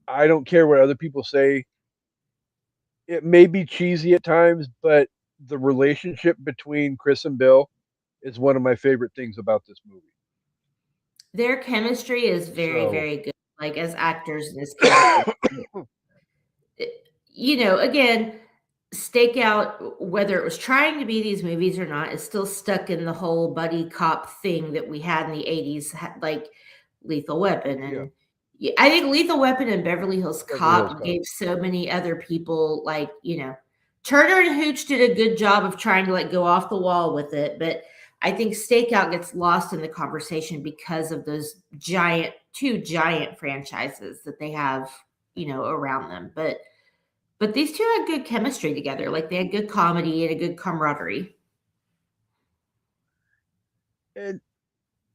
I don't care what other people say. It may be cheesy at times, but the relationship between Chris and Bill is one of my favorite things about this movie. Their chemistry is very, So, very good, like as actors and as characters. You know, again, Stakeout, whether it was trying to be these movies or not, is still stuck in the whole buddy cop thing that we had in the 80s, like Lethal Weapon. yeah, And I think Lethal Weapon and Beverly Hills Beverly Hills Cop Cop. gave so many other people, like, Turner and Hooch did a good job of trying to like go off the wall with it. But I think Stakeout gets lost in the conversation because of those two giant franchises that they have, around them. But these two had good chemistry together. Like they had good comedy and a good camaraderie. And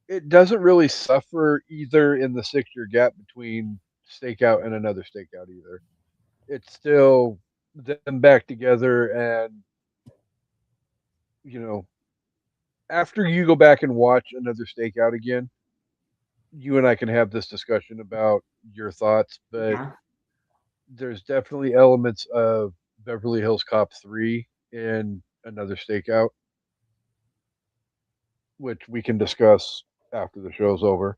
it doesn't really suffer either in the 6 year gap between Stakeout and another Stakeout either. It's still them back together, and you know, after you go back and watch another Stakeout again, you and I can have this discussion about your thoughts, but Yeah. there's definitely elements of Beverly Hills Cop 3 in another Stakeout, which we can discuss after the show's over.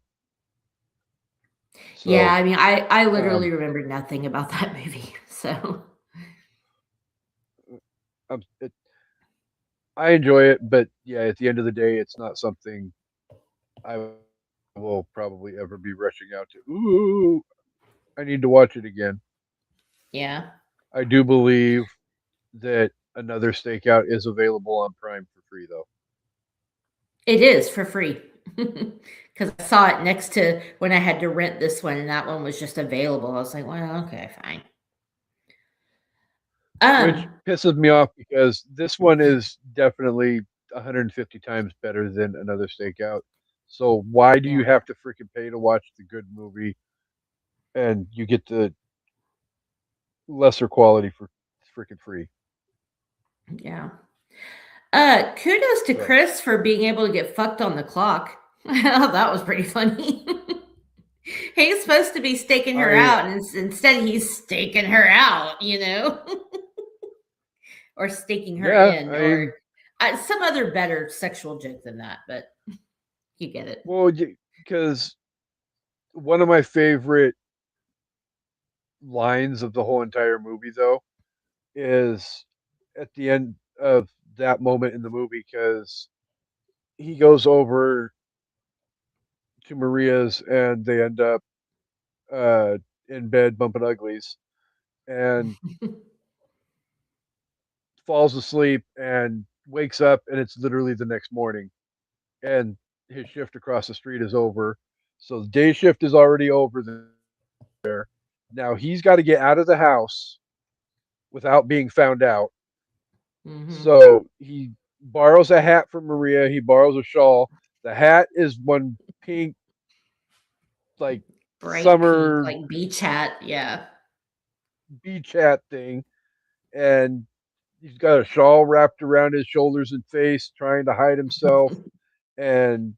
Yeah, So, I mean, I literally um, remember nothing about that movie. So, it, I enjoy it, but yeah, at the end of the day, it's not something I will probably ever be rushing out to. Ooh, I need to watch it again. yeah. I do believe that another Stakeout is available on Prime for free, though. It is for free. Cuz I saw it next to when I had to rent this one and that one was just available. I was like, "Well, okay, fine." Which Um, pisses me off because this one is definitely 150 times better than another Stakeout. So why do you yeah. have to freaking pay to watch the good movie and you get the lesser quality for freaking free? Yeah. Kudos to So Chris for being able to get fucked on the clock. That was pretty funny. He's supposed to be staking her I out, and instead he's staking her out, or staking her yeah, in, I or mean, some other better sexual joke than that, but you get it. well, because one of my favorite lines of the whole entire movie, though, is at the end of that moment in the movie because he goes over to Maria's and they end up uh, in bed bumping uglies and falls asleep and wakes up and it's literally the next morning and his shift across the street is over. So the day shift is already over there. Now he's got to get out of the house without being found out. Hmm. So he borrows a hat from Maria. He borrows a shawl. The hat is one pink, like Bright pink, summer like beach hat. Yeah. beach hat thing. And he's got a shawl wrapped around his shoulders and face, trying to hide himself. And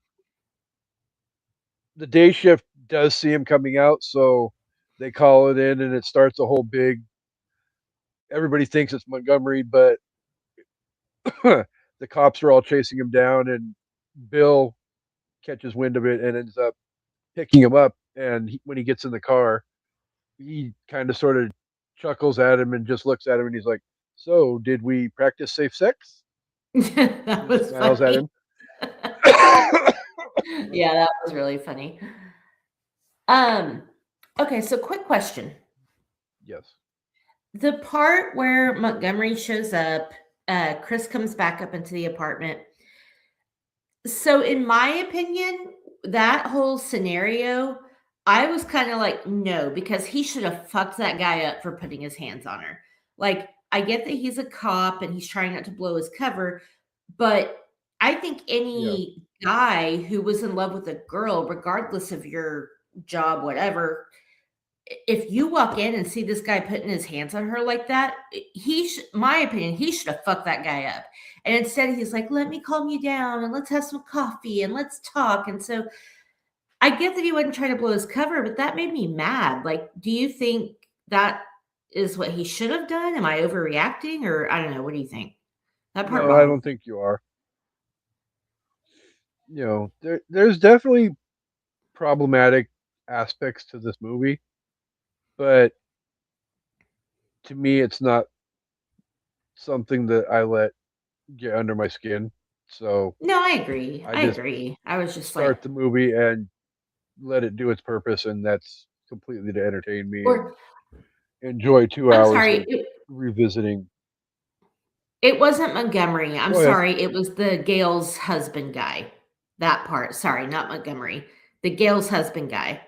the day shift does see him coming out. So they call it in and it starts a whole big, everybody thinks it's Montgomery, but the cops are all chasing him down. And Bill catches wind of it and ends up picking him up. And when he gets in the car, he kind of sort of chuckles at him and just looks at him and he's like, "So, did we practice safe sex?" That And then was smiles at funny. him. Yeah, that was really funny. Um, okay, so quick question. Yes. The part where Montgomery shows up, Chris comes back up into the apartment. So, in my opinion, that whole scenario, I was kind of like, no, because he should have fucked that guy up for putting his hands on her. Like, I get that he's a cop and he's trying not to blow his cover, but I think Yeah. any guy who was in love with a girl, regardless of your job, whatever, if you walk in and see this guy putting his hands on her like that, my opinion, he should have fucked that guy up. And instead, he's like, "Let me calm you down and let's have some coffee and let's talk." And so I get that he wasn't trying to blow his cover, but that made me mad. Like, do you think that is what he should have done? Am I overreacting, or I don't know? What do you think? That part No, I bothered don't think you are. There's definitely problematic aspects to this movie, but to me, it's not something that I let get under my skin. So me. No, I agree. I I just agree. I was just like, start the movie and let it do its purpose, and that's completely to entertain me and or enjoy 2 I'm hours sorry, of revisiting. it wasn't Montgomery. I'm Go ahead. sorry. It was the Gail's husband guy. That part. Sorry, not Montgomery. The Gail's husband guy.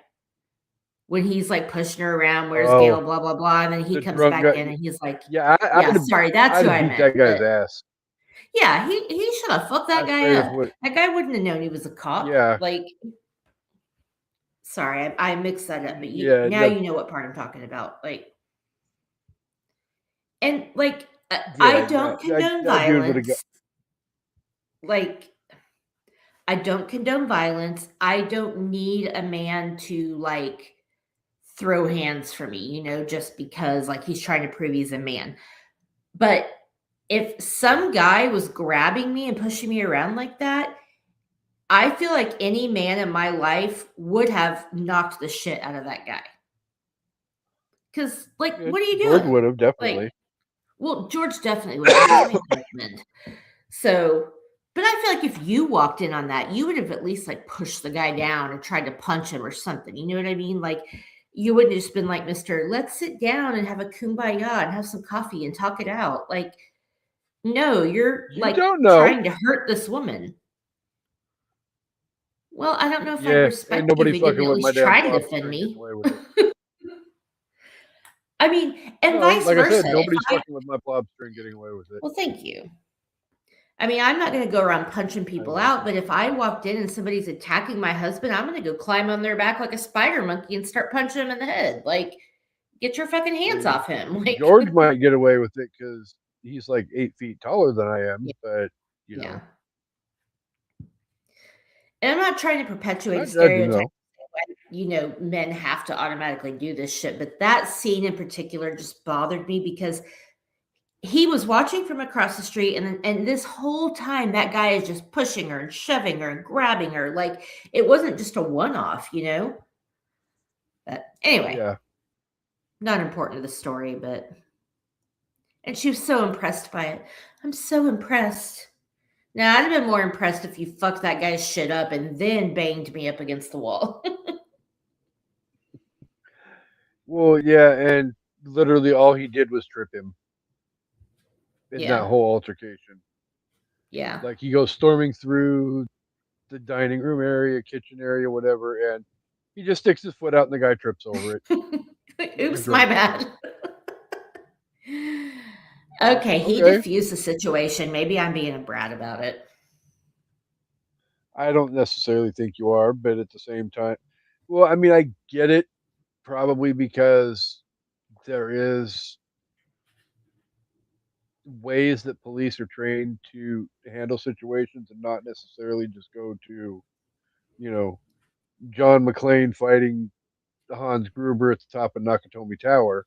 When he's like pushing her around, where's Gail, Oh, blah, blah, blah. And then he the comes drunk back guy. in and he's like, Yeah, yeah, sorry, that's I'd who have I beat meant. that guy's But ass. yeah, he should have fucked that I guy straight up up. would. That guy wouldn't have known he was a cop. Yeah, Like, sorry, I mixed that up, but yeah, now you know what part I'm talking about. Like, and like, I yeah. don't condone That dude would have got. violence. Like, I don't condone violence. I don't need a man to like throw hands for me, just because like he's trying to prove he's a man. But if some guy was grabbing me and pushing me around like that, I feel like any man in my life would have knocked the shit out of that guy. Cause like, Yeah, what are you George doing? would have Like, definitely. well, George definitely would have because he's my husband. So, but I feel like if you walked in on that, you would have at least like pushed the guy down or tried to punch him or something. You know what I mean? Like you wouldn't have just been like, Mister, let's sit down and have a kumbaya and have some coffee and talk it out. Like, no, you're You like don't know. trying to hurt this woman. Well, I don't know if I'd Yeah, ain't respect you if nobody you didn't fucking at with my least damn try to plop defend string getting me. away with it. I mean, and No, vice like I said, versa. If nobody's I fucking with my plop string getting away with it. Well, thank you. I mean, I'm not going to go around punching I people out, welcome. but if I walked in and somebody's attacking my husband, I'm going to go climb on their back like a spider monkey and start punching him in the head. Like, get your fucking I hands mean, off him. Like, George might get away with it because he's like 8 feet taller than I yeah. am, but you Yeah. know, And I'm not trying to I'm perpetuate a not judging stereotype. though. Men have to automatically do this shit. But that scene in particular just bothered me because he was watching from across the street, and this whole time that guy is just pushing her and shoving her and grabbing her. Like it wasn't just a one-off. But anyway, Yeah, not important to the story, but and she was so impressed by it. I'm so impressed. Now I'd have been more impressed if you fucked that guy's shit up and then banged me up against the wall. well, yeah, and literally all he did was trip him in that Yeah. whole altercation. Yeah. Like he goes storming through the dining room area, kitchen area, whatever, and he just sticks his foot out and the guy trips over it like a Oops, my drunk fool. bad. Okay, he Okay, diffused the situation. Maybe I'm being a brat about it. I don't necessarily think you are, but at the same time, well, I mean, I get it probably because there is ways that police are trained to handle situations and not necessarily just go to, you know, John McClane fighting Hans Gruber at the top of Nakatomi Tower.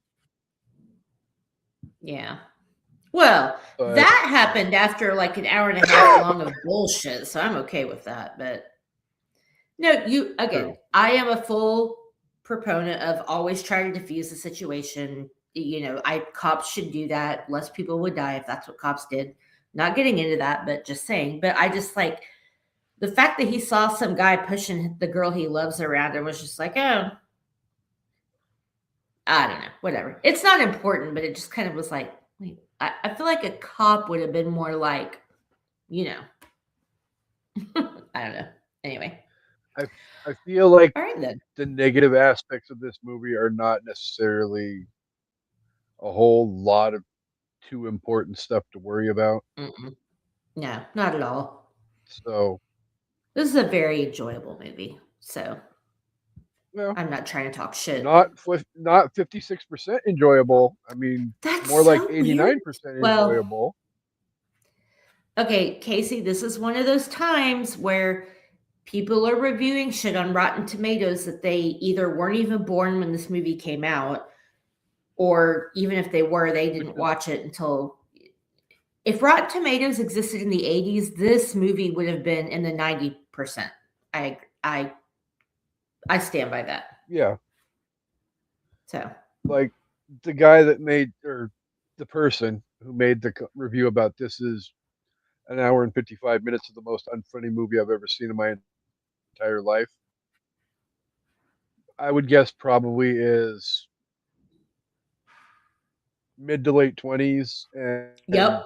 Yeah. Well, But, that happened after like an hour and a half long of bullshit, so I'm okay with that. But no, again, true. I am a full proponent of always trying to defuse the situation. Cops should do that. Less people would die if that's what cops did. Not getting into that, but just saying. But I just like the fact that he saw some guy pushing the girl he loves around and was just like, oh, I don't know, whatever. It's not important, but it just kind of was like, wait, I feel like a cop would have been more like, you know, I don't know. Anyway, I I feel like all right then. the negative aspects of this movie are not necessarily a whole lot of too important stuff to worry about. Mm-mm. No, not at all. So, This is a very enjoyable movie, so well, I'm not trying to talk shit. not 56% enjoyable. I mean, That's more like so weird. 89% Well, enjoyable. okay, Casey, this is one of those times where people are reviewing shit on Rotten Tomatoes that they either weren't even born when this movie came out, or even if they were, they Which didn't is watch it until. If Rotten Tomatoes existed in the 80s, this movie would have been in the 90%. I I I stand by that. yeah, So, like the guy that made or the person who made the review about this is an hour and 55 minutes of the most unfunny movie I've ever seen in my entire life. I would guess probably is mid to late 20s and yep,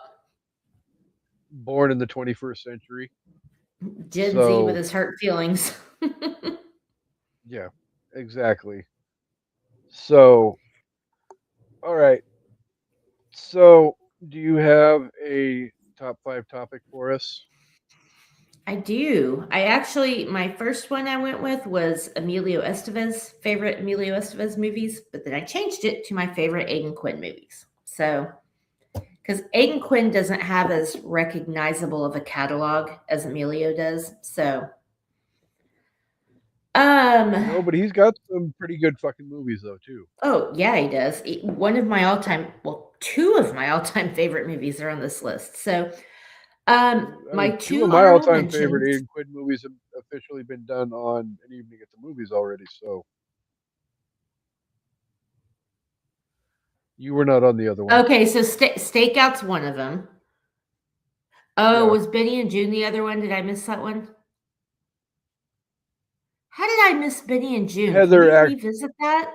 born in the 21st century. Gen Z with So, his hurt feelings. yeah, exactly. So, all right. So, do you have a top 5 topic for us? I do. I actually, my first one I went with was Emilio Estevez, favorite Emilio Estevez movies, but then I changed it to my favorite Aiden Quinn movies. So, because Aiden Quinn doesn't have as recognizable of a catalog as Emilio does. So, um, No, but he's got some pretty good fucking movies though too. oh yeah, he does. One of my all-time, well, two of my all-time favorite movies are on this list. So, I my mean, two two of my honorable all-time favorite mentions. Aiden Quinn movies have officially been done on an evening at the movies already. So you were not on the other one. Okay, so Stakeout's one of them. Oh, Yeah, was Benny and June the other one? Did I miss that one? How did I miss Benny and June? Can Heather we act. revisit that?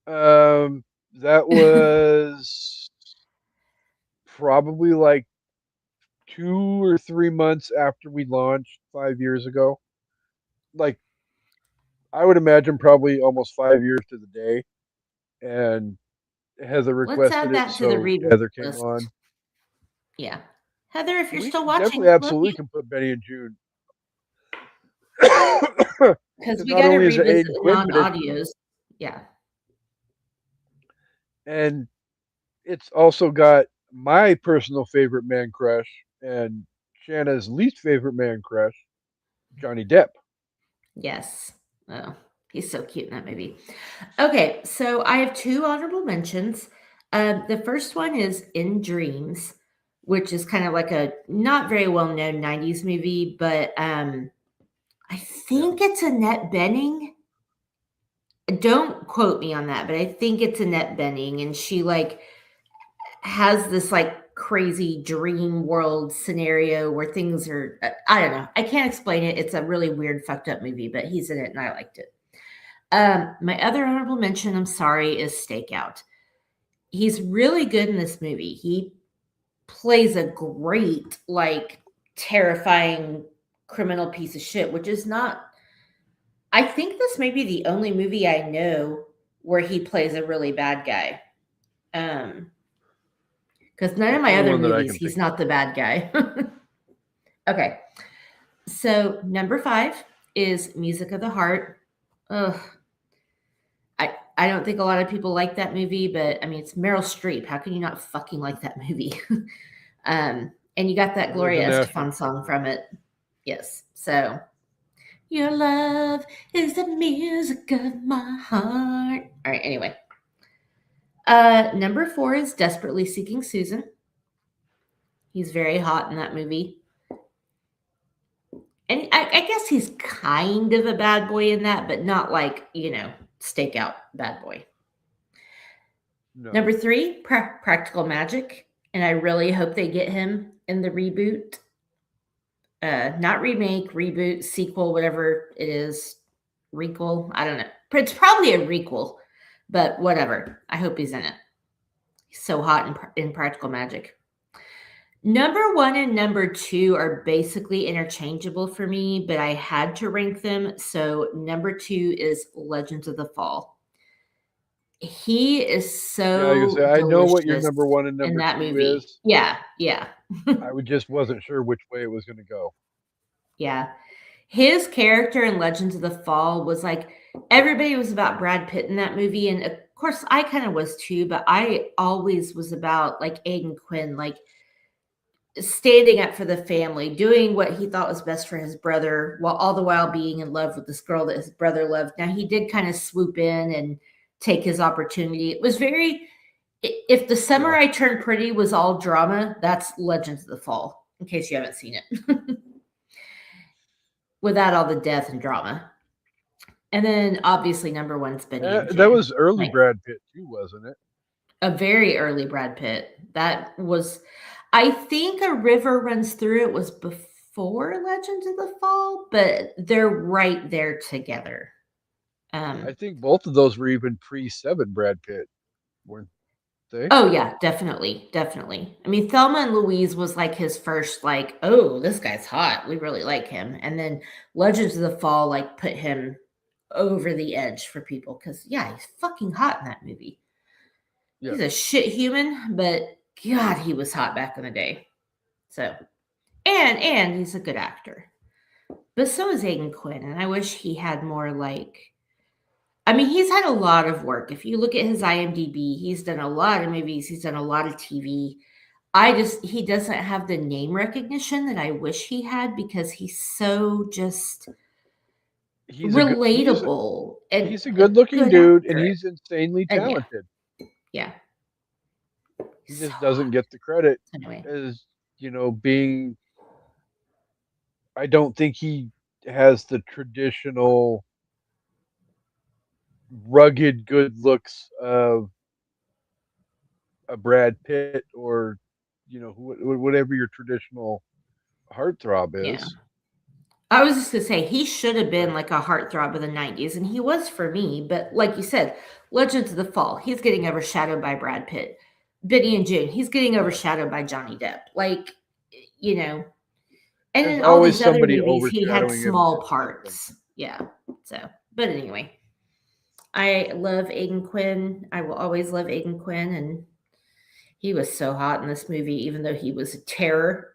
That was probably like 2 or 3 months after we launched 5 years ago. Like I would imagine probably almost 5 years to the day. And Heather Let's requested add it, that to the so reboot Heather came list. on. Yeah. Heather, if you're We still definitely watching, love you. absolutely can put Benny and June Because because we not got to only is it revisit Aiden the Quinn, non but it's audios. Yeah. and it's also got my personal favorite man crush and Shanna's least favorite man crush, Johnny Depp. Yes. Oh, he's so cute in that movie. Okay, so I have two honorable mentions. The first one is In Dreams, which is kind of like a not very well known 90s movie, but I Yeah, think it's Annette Bening. Don't quote me on that, but I think it's Annette Bening, and she like has this like crazy dream world scenario where things are I don't know. I can't explain it. It's a really weird, fucked up movie, but he's in it and I liked it. My other honorable mention, I'm sorry, is Stakeout. He's really good in this movie. He plays a great, like, terrifying criminal piece of shit, which is not. I think this may be the only movie I know where he plays a really bad guy. Because none of my only other one that I movies, can he's think of. not the bad guy. Okay, so number 5 is Music of the Heart. Ugh, I don't think a lot of people like that movie, but I mean, it's Meryl Streep. How can you not fucking like that movie? And you got that It was a Gloria national Estefan song treasure. from it. Yes. So, your love is the music of my heart. All right. Anyway, number 4 is Desperately Seeking Susan. He's very hot in that movie. And I guess he's kind of a bad boy in that, but not like, Stakeout bad boy. No, Number 3, Practical Magic. And I really hope they get him in the reboot. Not remake, reboot, sequel, whatever it is. Requel. I don't know. It's probably a requel. But whatever. I hope he's in it. He's so hot in Practical Magic. Number one and number two are basically interchangeable for me, but I had to rank them. So number two is Legends of the Fall. He is Yeah, like I say, so I know what your delicious number one and in number that two movie. is. Yeah, yeah, I would just wasn't sure which way it was going to go. yeah. His character in Legends of the Fall was like everybody was about Brad Pitt in that movie, and of course I kind of was too. But I always was about like Aiden Quinn, like standing up for the family, doing what he thought was best for his brother, while all the while being in love with this girl that his brother loved. Now he did kind of swoop in and take his opportunity. It was very. If the summer Yeah, I turned pretty was all drama, that's Legends of the Fall. In case you haven't seen it, without all the death and drama. And then obviously number one's Benny and that June. was early Like Brad Pitt too, wasn't it? a very early Brad Pitt. That was, I think, A River Runs Through It was before Legends of the Fall, but they're right there together. I Um, think both of those were even pre-7 Brad Pitt, weren't they? oh yeah, definitely, definitely. I mean, Thelma and Louise was like his first, like, oh, this guy's hot. We really like him. And then Legends of the Fall like put him over the edge for people because yeah, he's fucking hot in that movie. Yeah. He's a shit human, but God, he was hot back in the day. So, and he's a good actor. But so is Aiden Quinn, and I wish he had more like. I mean, he's had a lot of work. If you look at his IMDb, he's done a lot of movies. He's done a lot of TV. He doesn't have the name recognition that I wish he had because he's so just He's a good relatable and he's a a good-looking good dude, and actor. he's insanely And yeah, talented. yeah. He So just doesn't get the credit anyway, as being. I don't think he has the traditional rugged good looks of a Brad Pitt or whatever your traditional heartthrob yeah. is. I was just gonna say he should have been But like a heartthrob of the '90s, and he was for me. But like you said, Legends of the Fall, he's getting overshadowed by Brad Pitt. Benny and June, he's getting yeah, overshadowed by Johnny Depp. Like, you know, and there's in all always these other somebody movies, he had overshadowing him small in something. parts. Yeah. So, but anyway, I love Aiden Quinn. I will always love Aiden Quinn, and he was so hot in this movie, even though he was a terror.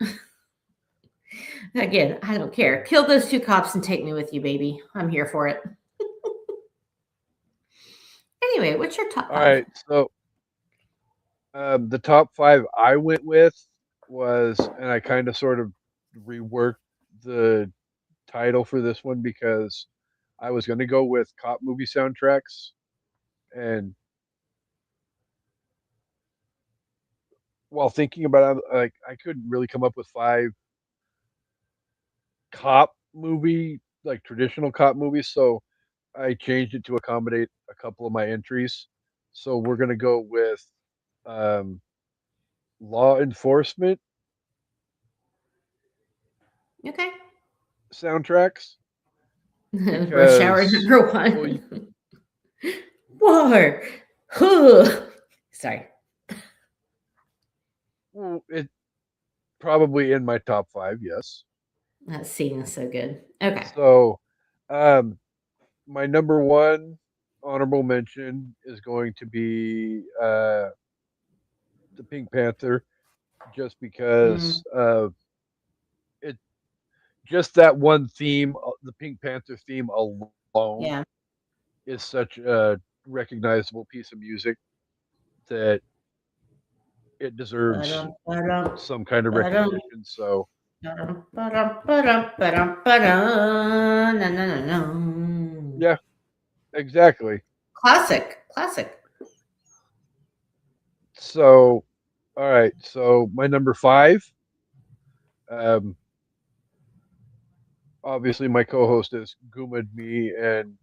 Again, I don't care. Kill those two cops and take me with you, baby. I'm here for it. Anyway, what's your top All five? right, so the top five I went with was, and I kind of sort of reworked the title for this one because I was going to go with cop movie soundtracks, and while thinking about it, like I couldn't really come up with five cop movie like traditional cop movies, so I changed it to accommodate a couple of my entries. So we're going to go with um, law enforcement Okay. soundtracks Rush Hour because number well, one. War. Huh. Sorry. it probably in my top five, yes. That scene is so good. Okay. So, um, my number one honorable mention is going to be the Pink Panther, just Mm, because of it. Just that one theme, the Pink Panther theme alone, yeah. is such a recognizable piece of music that it deserves Ba-dum, ba-dum, some kind of ba-dum, recognition. So, ba-dum, ba-dum, ba-dum, ba-dum, ba-dum, na, na, na, na. yeah, exactly. Classic. Classic. So, all right. So my number five, um, obviously my co-host has goomed me and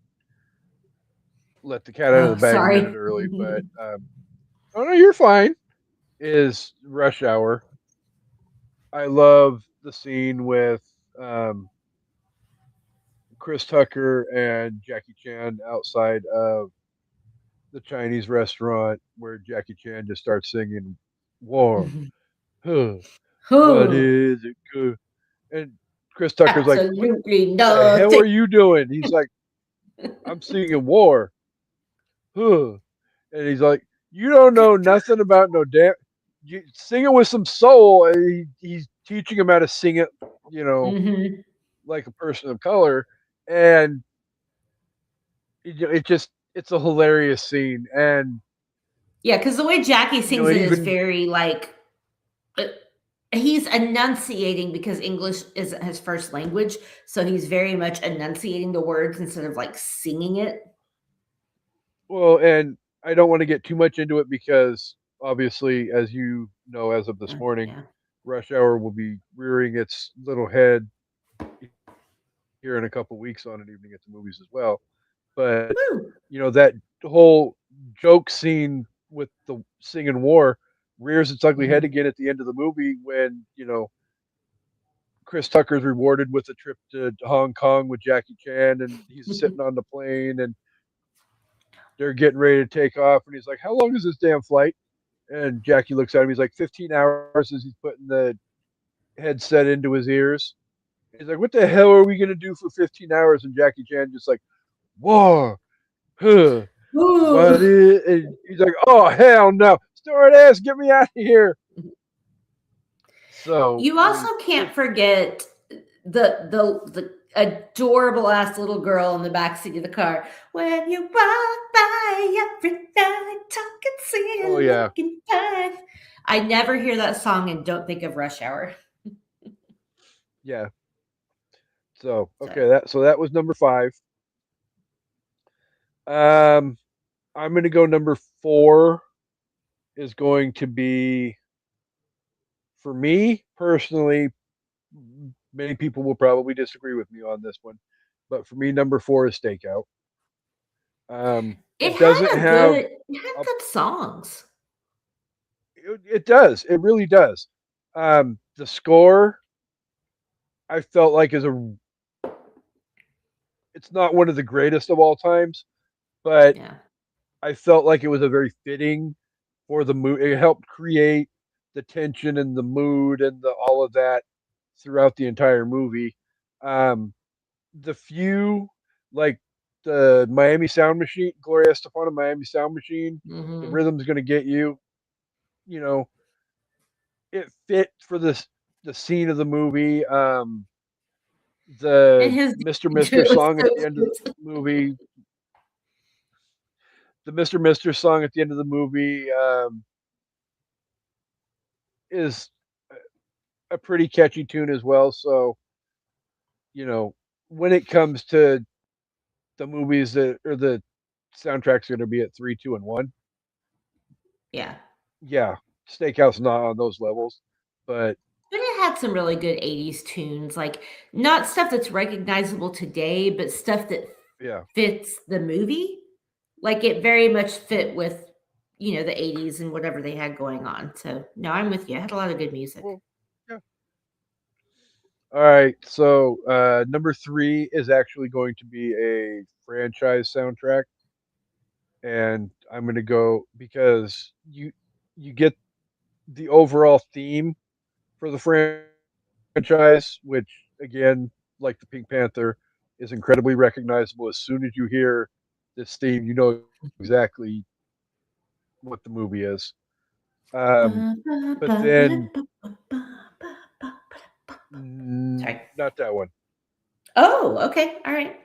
let the cat out of the Oh, bag a minute sorry. early, but oh no, you're fine. Is Rush Hour. I love the scene with um, Chris Tucker and Jackie Chan outside of the Chinese restaurant where Jackie Chan just starts singing war. Huh, what Oh, is it good? And Chris Tucker's like, "What absolutely the hell nothing. are you doing?" He's like, "I'm singing war." Huh. And he's like, "You don't know nothing about no damn. You sing it with some soul." And he's teaching him how to sing it, you know, Hmm. like a person of color, and it just it's a hilarious scene, and Yeah, because the way Jackie sings and it is even very like uh, he's enunciating because English isn't his first language, so he's very much enunciating the words instead of like singing it. well, and I don't want to get too much into it because obviously, as you know, as of this morning, Yeah. Rush Hour will be rearing its little head here in a couple weeks on an evening at the movies as well. But Woo. that whole joke scene with the singing war rears its ugly head Hmm. again at the end of the movie when Chris Tucker's rewarded with a trip to Hong Kong with Jackie Chan, and he's sitting on the plane, and they're getting ready to take off, and he's like, "How long is this damn flight?" And Jackie looks at him. He's like, "15 hours." As he's putting the headset into his ears, he's like, "What the hell are we gonna do for 15 hours?" And Jackie Chan just like, "War, huh? What Ooh. is?" And he's like, "Oh hell no, stewardess, get me out of here!" So You also can't forget the adorable ass little girl in the backseat of the car. When you walk by every night, talking, oh singing, yeah, looking fine. I never hear that song and don't think of Rush Hour. yeah. So So okay, that was number five. Um, I'm gonna go number four is going to be for me personally. Many people will probably disagree with me on this one, but for me, number four is Stakeout. It doesn't have it had a. good songs. It does. It really does. The score I felt like is a. It's not one of the greatest of all times, but Yeah. I felt like it was a very fitting for the mood. It helped create the tension and the mood and all of that throughout the entire movie. Um, the few like the Miami Sound Machine, Gloria Estefan, Miami Sound Machine, the Hmm. rhythm's going to get you. You know, it fit for the scene of the movie. And The his Mr. it was song at so the end of the cute. movie. The Mr. song at the end of the movie is a pretty catchy tune as well. So you know, when it comes to the movies that or the soundtracks going to be at three, two, and one, Yeah. yeah, Steakhouse not on those levels, but But it had some really good 80s tunes, like, not stuff that's recognizable today, but stuff that yeah, fits the movie. Like, it very much fit with, the 80s and whatever they had going on. So, no, I'm with you. It had a lot of good music. well, yeah. All right, so number three is actually going to be a franchise soundtrack, and I'm going to go because you get the overall theme for the franchise, which again, like the Pink Panther, is incredibly recognizable. As soon as you hear this theme, you know exactly what the movie is. Ba, Um, ba, but ba, ba, then, ba, ba, ba, ba, ba, ba, ba. Sorry. not that one. Oh, okay. All right.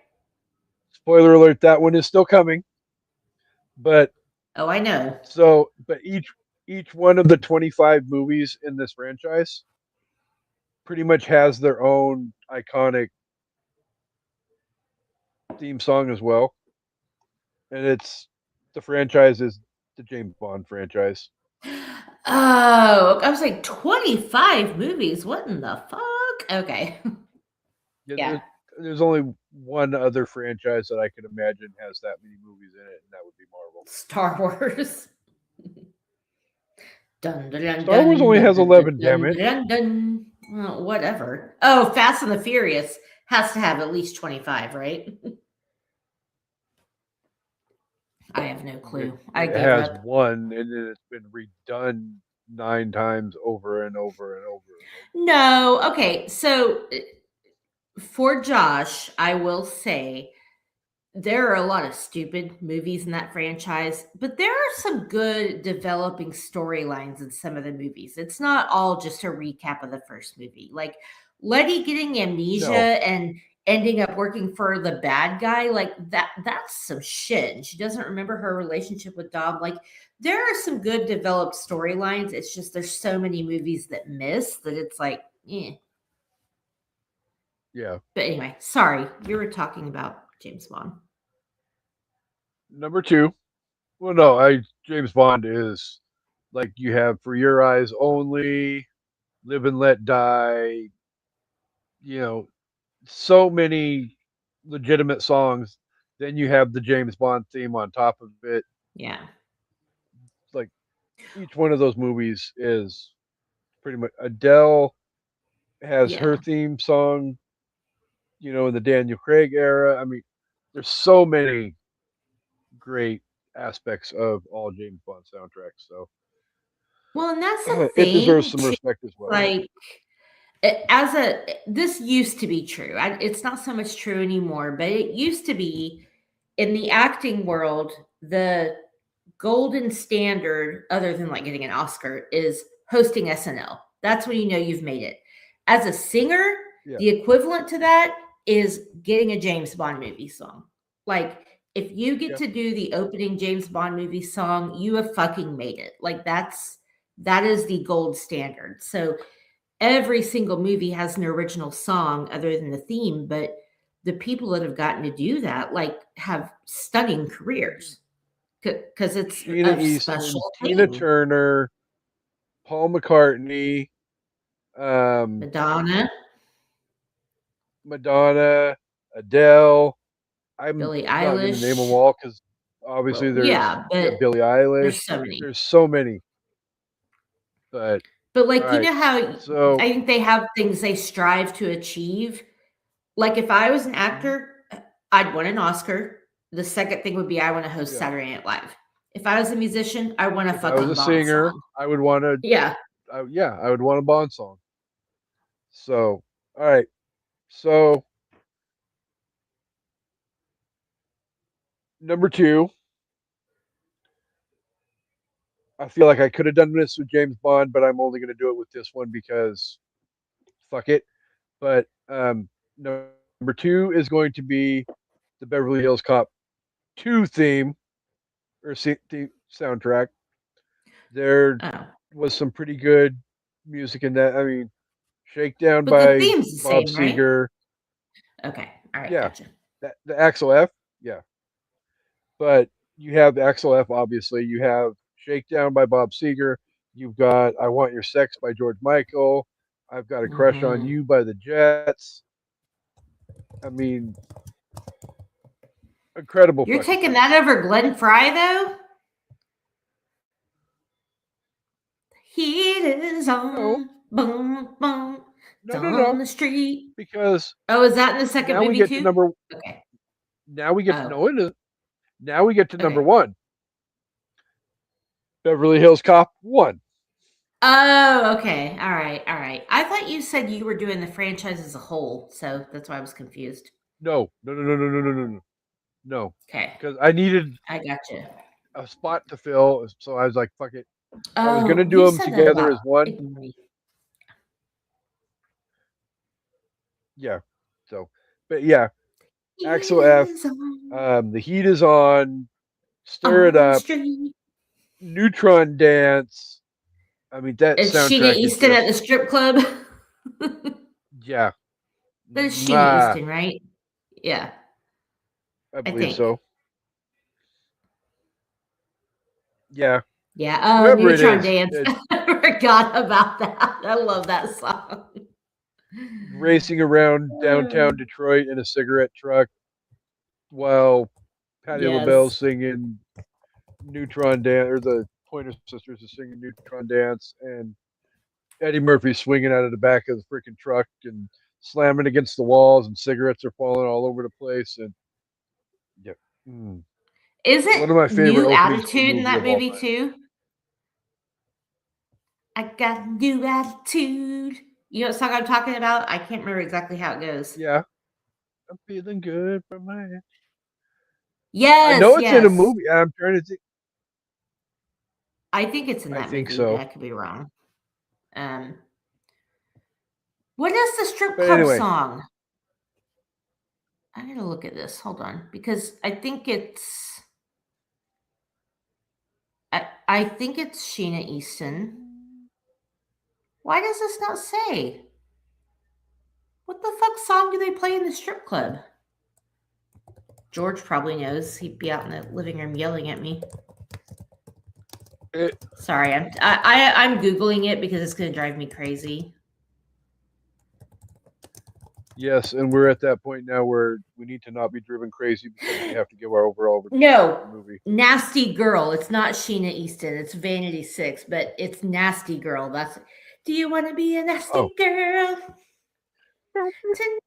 Spoiler alert: that one is still coming. But Oh, I know. but each one of the 25 movies in this franchise pretty much has their own iconic theme song as well, and it's the franchise is the James Bond franchise. Oh, I was like 25 movies. What in the fuck? Okay. Yeah, Yeah. there's only one other franchise that I can imagine has that many movies in it, and that would be Marvel. Star Wars. Dun, dun, dun, Star Wars dun, only dun, has dun, 11. Damn dun, it! dun, dun. Whatever. Oh, Fast and the Furious has to have at least 25, right? I have no It clue. I it gave has up. one, and then it's been redone 9 times over and over and over and over. No, okay. So for Josh, I will say there are a lot of stupid movies in that franchise, but there are some good developing storylines in some of the movies. It's not all just a recap of the first movie. Like Letty getting amnesia No, and ending up working for the bad guy, like that's some shit. And she doesn't remember her relationship with Dom. Like there are some good developed storylines. It's just there's so many movies that miss that it's like, eh. yeah. But anyway, sorry, you were talking about James Bond. Number two. Well, no, I James Bond is like you have For Your Eyes Only, Live and Let Die. You know, so many legitimate songs. Then you have the James Bond theme on top of it. Yeah. Like each one of those movies is pretty much Adele has her Yeah. theme song, in the Daniel Craig era. I mean, there's so many great aspects of all James Bond soundtracks. So Well, and that's the it deserves thing some too. respect as well. Like, as a this used to be true. It's not so much true anymore, but it used to be in the acting world. The golden standard, other than like getting an Oscar, is hosting SNL. That's when you know you've made it. As a singer, Yeah, the equivalent to that is getting a James Bond movie song. Like, if you get yeah. to do the opening James Bond movie song, you have fucking made it. Like, that is the gold standard. So every single movie has an original song other than the theme, but the people that have gotten to do that like have stunning careers because it's Sheena a special Easton, Tina thing. Turner, Paul McCartney, um, Madonna, Madonna, Adele. I'm Billie not going to name them Eilish. all because obviously Well, there's yeah, yeah, but Billie Eilish. there's so many. There's so many, but But all like, you right. know how So I think they have things they strive to achieve. Like, if I was an mhm, actor, I'd want an Oscar. The second thing would be I want to host yeah, Saturday Night Live. If I was a musician, I want a if I was fucking a Bond singer, song. I would want to. Yeah. Yeah, I would want a Bond song. So all right. So number two, I feel like I could have done this with James Bond, but I'm only going to do it with this one because fuck it. But number two is going to be the Beverly Hills Cop 2 theme or soundtrack. There Oh, was some pretty good music in that. I mean, Shakedown but the by theme's the Bob same, right? Seger. Okay. All right. Yeah, Gotcha. the Axel F. Yeah, but you have Axel F. Obviously, you have Shakedown by Bob Seger. You've got I Want Your Sex by George Michael. I've got a crush on Hmm. you by the Jets. I mean, incredible You're fucking taking that soundtrack. over Glenn Fry, though? Heat is No, on. Boom, boom. It's no, no, on no, the street. because Oh, is that in the second now we movie, get to too? number. Okay. Now we get to Oh, know it. Now we get to number okay. one. Beverly Hills Cop 1. Oh, okay. All right. All right. I thought you said you were doing the franchise as a whole, so that's why I was confused. No, no, no, no, no, no, no, no, no. No, Okay. because I needed I gotcha. a spot to fill, so I was like, "Fuck it." I was gonna Oh, do you them said that together about as one. ignoring. Yeah. So, but yeah, Heat Axel F. is The heat is on. Stir it on the up. street. Neutron dance. I mean, that It's Sheena soundtrack is Easton at the just strip club. yeah. That is Sheena Mwah, Easton, right? Yeah, I I believe think. so. Yeah, Yeah. Oh, whoever it Neutron is, Dance. I forgot about that. I love that song. racing around downtown Detroit in a cigarette truck while Patti LaBelle's Yes. singing Neutron Dance, or the Pointer Sisters are singing Neutron Dance, and Eddie Murphy swinging out of the back of the freaking truck and slamming against the walls, and cigarettes are falling all over the place. And yeah, mm, one of my Isn't favorite New openings to a Attitude in movie that of all movie time. too? I got new attitude. You know what song I'm talking about? I can't remember exactly how it goes. Yeah, I'm feeling good from my head. I Yes, know it's in a yes. movie. I'm trying to think. I think it's in I that think movie, but so. I could be wrong. Um, what is the strip But club anyway, song? I gotta look at this. Hold on, because I think it's Sheena Easton. Why does this not say? What the fuck song do they play in the strip club? George probably knows. He'd be out in the living room yelling at me. it, Sorry, I'm googling it because it's gonna drive me crazy. yes, and we're at that point now where we need to not be driven crazy because we have to give our overall review of No, the movie. Nasty Girl. It's not Sheena Easton. It's Vanity Six, but it's Nasty Girl. That's. Do you want to be a nasty Oh, girl tonight?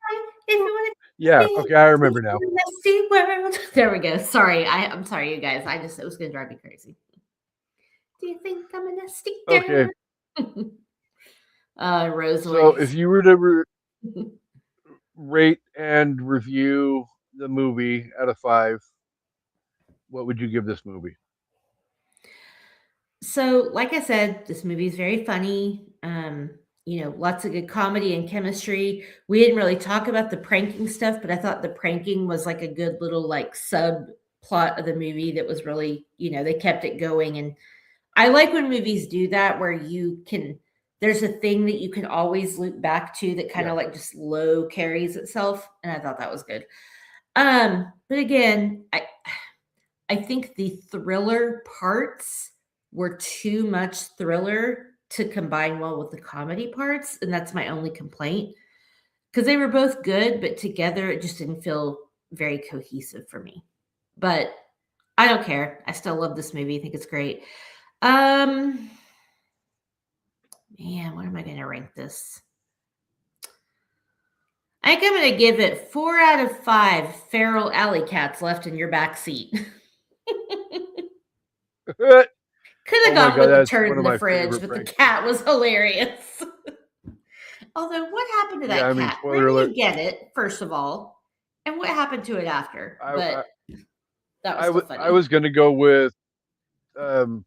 If you want to yeah. be Okay, I a remember now. nasty world. There we go. Sorry, I'm sorry, you guys. It was gonna drive me crazy. Do you think I'm a nasty Okay, girl? so if Rosewood. you were to rate and review the movie out of 5, what would you give this movie? So, like I said, this movie is very funny. Lots of good comedy and chemistry. We didn't really talk about the pranking stuff, but I thought the pranking was like a good little like subplot of the movie that was really, they kept it going. And I like when movies do that where there's a thing that you can always loop back to that kind Yeah, of like just low carries itself. And I thought that was good. But again, I think the thriller parts were too much thriller to combine well with the comedy parts, and that's my only complaint. Because they were both good, but together it just didn't feel very cohesive for me. But I don't care. I still love this movie. I think it's great. Um, Man, what am I going to rank this? I think I'm going to give it 4 out of 5 feral alley cats left in your back seat. Could have oh my gone god, with the that's turd one in of the my fridge, favorite but the pranks of. cat was hilarious. Although, what happened to Yeah, that I mean, cat? Where spoiler did alert. he get it, first of all? And what happened to it after? I I But that was still I funny. was gonna go with um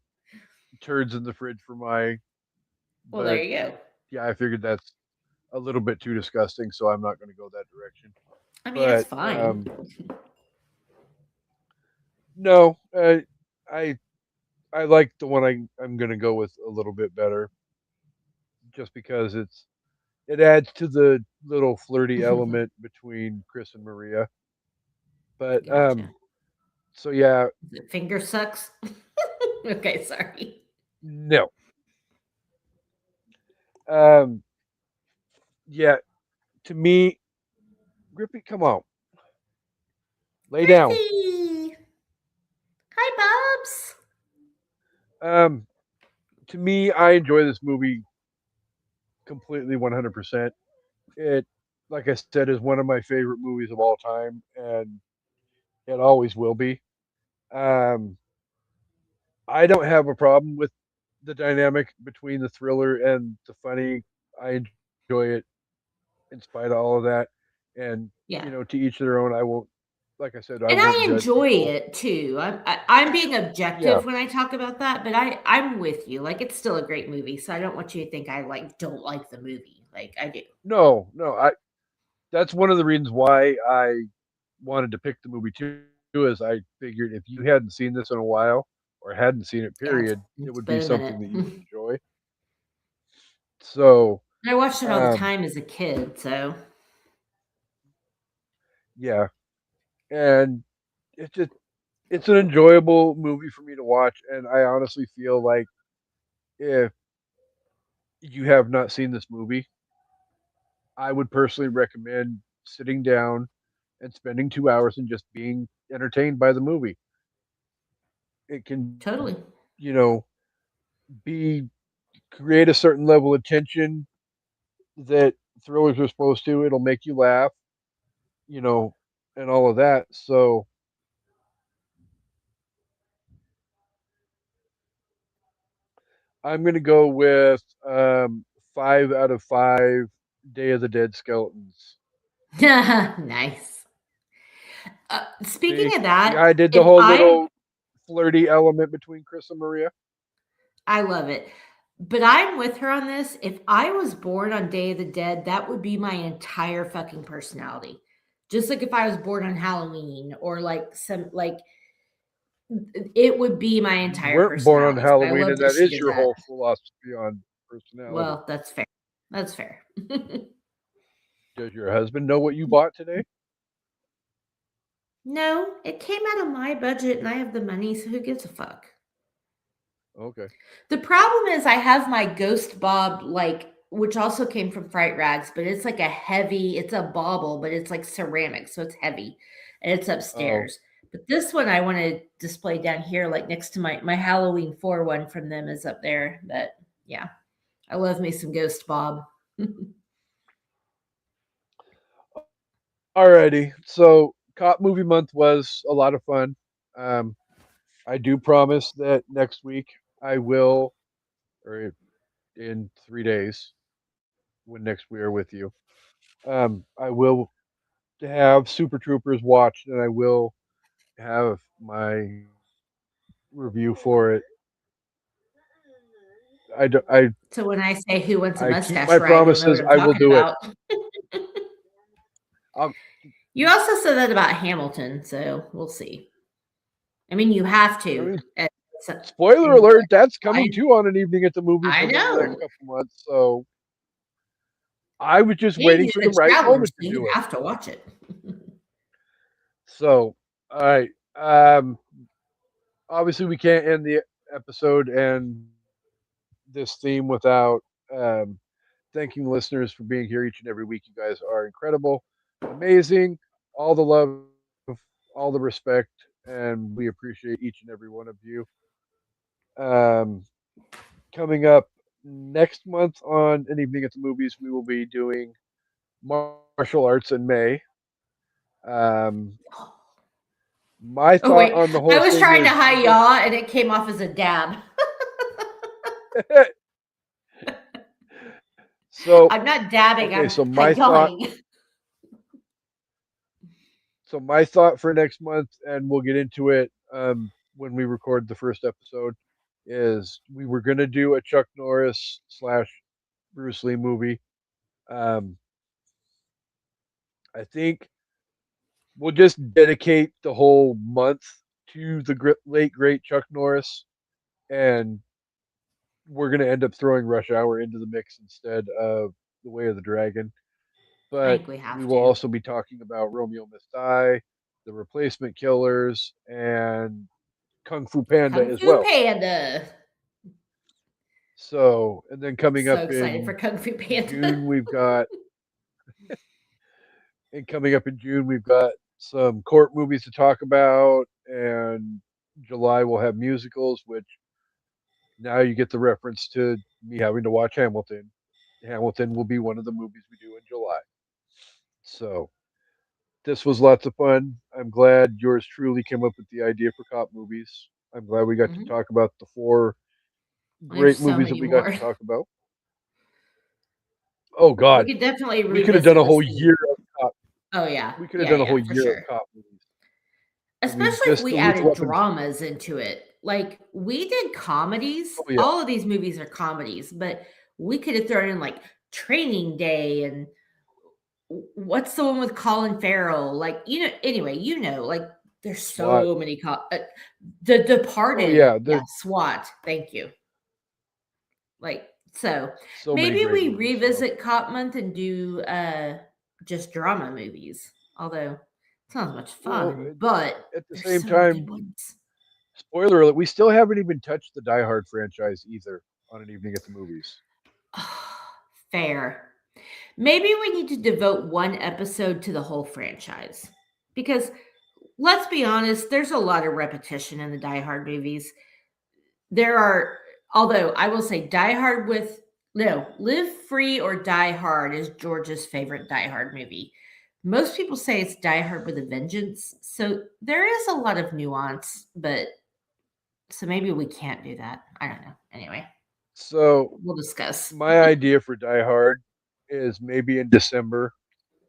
turds in the fridge for my, Well, there but you go. yeah, I figured that's a little bit too disgusting, so I'm not gonna go that direction. I mean, it's But fine. no, I I like the one I'm gonna go with a little bit better, just because it adds to the little flirty element between Chris and Maria. But Gotcha. so yeah, Is it finger sucks? Okay, sorry. no, um, yeah, to me, Grippy, come on, lay down. Griffey! Hi, Bubs! Um, to me, I enjoy this movie completely 100%. It, like I said, is one of my favorite movies of all time, and it always will be. Um, I don't have a problem with the dynamic between the thriller and the funny. I enjoy it in spite of all of that. And, Yeah. to each their own. I won't, like I said, I And won't I judge enjoy people. it too. I'm being Yeah. objective when I talk about that, but I'm with you. Like it's still a great movie, so I don't want you to think I like don't like the movie. Like I do. No, no. That's one of the reasons why I wanted to pick the movie too, is I figured if you hadn't seen this in a while or hadn't seen it, Yeah, period, it it's would be been a something minute. that you would enjoy. So, I watched it all the um, time as a kid, so yeah, and it's just it's an enjoyable movie for me to watch, and I honestly feel like if you have not seen this movie, I would personally recommend sitting down and spending 2 hours and just being entertained by the movie. It can, totally. be create a certain level of tension that thrillers are supposed to. It'll make you laugh, you know, and all of that. So I'm gonna go with 5 out of 5 Day of the Dead skeletons. Nice. See, Speaking of see how I that, did the if whole I little flirty element between Chris and Maria. I love it. But I'm with her on this. If I was born on Day of the Dead, that would be my entire fucking personality. Just like if I was born on Halloween or like some like it would be my You entire weren't born on personality. So I Halloween, love and that that she is did your that. whole philosophy on personality. Well, that's fair. That's fair. Does your husband know what you bought today? No, it came out of my budget and I have the money, so who gives a fuck? Okay. The problem is I have my Ghost Bob, like, which also came from Fright Rags, but it's like a heavy, it's a bauble, but it's like ceramic, so it's heavy and it's Oh, upstairs. But this one I want to display down here, like next to my Halloween 4 one from them is up there. But yeah, I love me some Ghost Bob. alrighty. So, Cop Movie Month was a lot of fun. Um, I do promise that next week I will, or in 3 days, when next we are with you, I will have Super Troopers watched, and I will have my review for it. I, do- So when I say who wants a I keep mustache my ride, you'll know what promises. I'm I will talking do it. about. I'll, You also said that about Hamilton, so we'll see. I mean, you have I to. mean, So- spoiler in alert, that's coming I too on an evening at the movies I within the next know. couple months. So I was just And waiting you're for the the right traveler, so moment to you do it. have to watch it. So, all right. Obviously, we can't end the episode and this theme without thanking the listeners for being here each and every week. You guys are incredible, amazing, all the love, all the respect, and we appreciate each and every one of you. Um, Coming up next month on An Evening at the Movies, we will be doing martial arts in May. Um, my Oh thought wait, on the I whole was thing trying to is we high will. yaw, and it came off as a dab. So I'm not dabbing. okay, I'm high yawing. so my thought for next month, and we'll get into it when we record the first episode, is we were gonna do a Chuck Norris slash Bruce Lee movie. Um, I think we'll just dedicate the whole month to the late great Chuck Norris, and we're gonna end up throwing Rush Hour into the mix instead of The Way of the Dragon. I But think we we have will to. also be talking about Romeo Must Die, The Replacement Killers, and Kung Fu Panda Kung as Fu well. Panda. So, and then coming So up excited for in Kung Fu Panda. June, coming up in June, we've got some court movies to talk about, and July we'll have musicals, which now you get the reference to me having to watch Hamilton. Hamilton will be one of the movies we do in July. So, this was lots of fun. I'm glad yours truly came up with the idea for cop movies. I'm glad we got to Mhm. talk about the 4 There's great so movies that many we got more. to talk about. Oh We God, could definitely we could have done a revisit whole this year theme. of cop. Oh yeah, We could have yeah, done a yeah, whole for year of sure. cop movies. I mean, Especially if just we the Lethal added Weapon. dramas into it. Like we did comedies. Oh yeah. All of these movies are comedies, but we could have thrown in like Training Day and what's the one with Colin Farrell? Like, anyway, like there's SWAT. so many The Oh Departed. yeah. Yeah, There's SWAT. Thank you. Like, so so many maybe great we movies. So revisit Cop Month and do just drama movies. Although it sounds much well, fun, but at the there's same so many good time, ones. spoiler alert: we still haven't even touched the Die Hard franchise either on An Evening at the Movies. Fair. Maybe we need to devote one episode to the whole franchise. Because let's be honest, there's a lot of repetition in the Die Hard movies. There are, although I will say Die Hard with, no, Live Free or Die Hard is George's favorite Die Hard movie. Most people say it's Die Hard with a Vengeance. So there is a lot of nuance, but so maybe we can't do that. I don't know. Anyway. So we'll discuss. my idea for Die Hard is maybe in December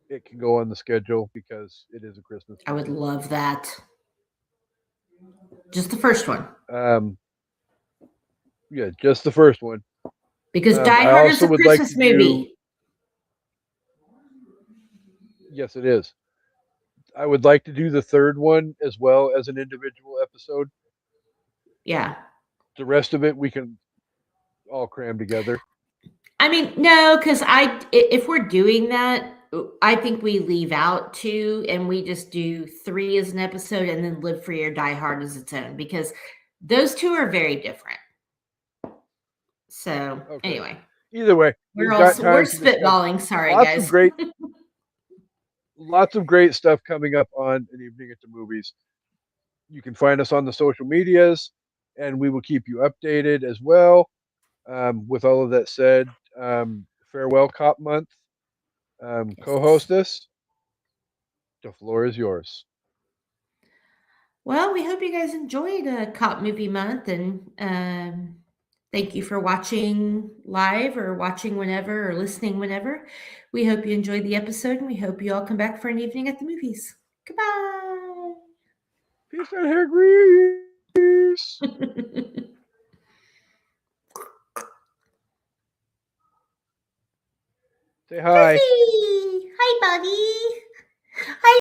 it can go on the schedule because it is a Christmas I would movie. love that. Just the first one. Yeah, just the first one. Because Die I Hard is also a would like Christmas to do. movie. Yes, it is. I would like to do the third one as well as an individual episode. Yeah. The rest of it we can all cram together. I mean, no, because if we're doing that, I think we leave out 2 and we just do 3 as an episode and then Live Free or Die Hard as its own because those 2 are very different. So Okay. anyway, Either way, we're got time to discuss spitballing. Sorry, lots of guys. great lots of great stuff coming up on an evening at the movies. You can find us on the social medias, and we will keep you updated as well. With all of that said, farewell, Cop Month. Co-hostess, the floor is yours. Well, we hope you guys enjoyed Cop Movie Month, and thank you for watching live or watching whenever or listening whenever. We hope you enjoyed the episode, and we hope you all come back for an evening at the movies. Goodbye. Peace out, hair grease. Say hi. Chrissy! Hi, buddy. Hi,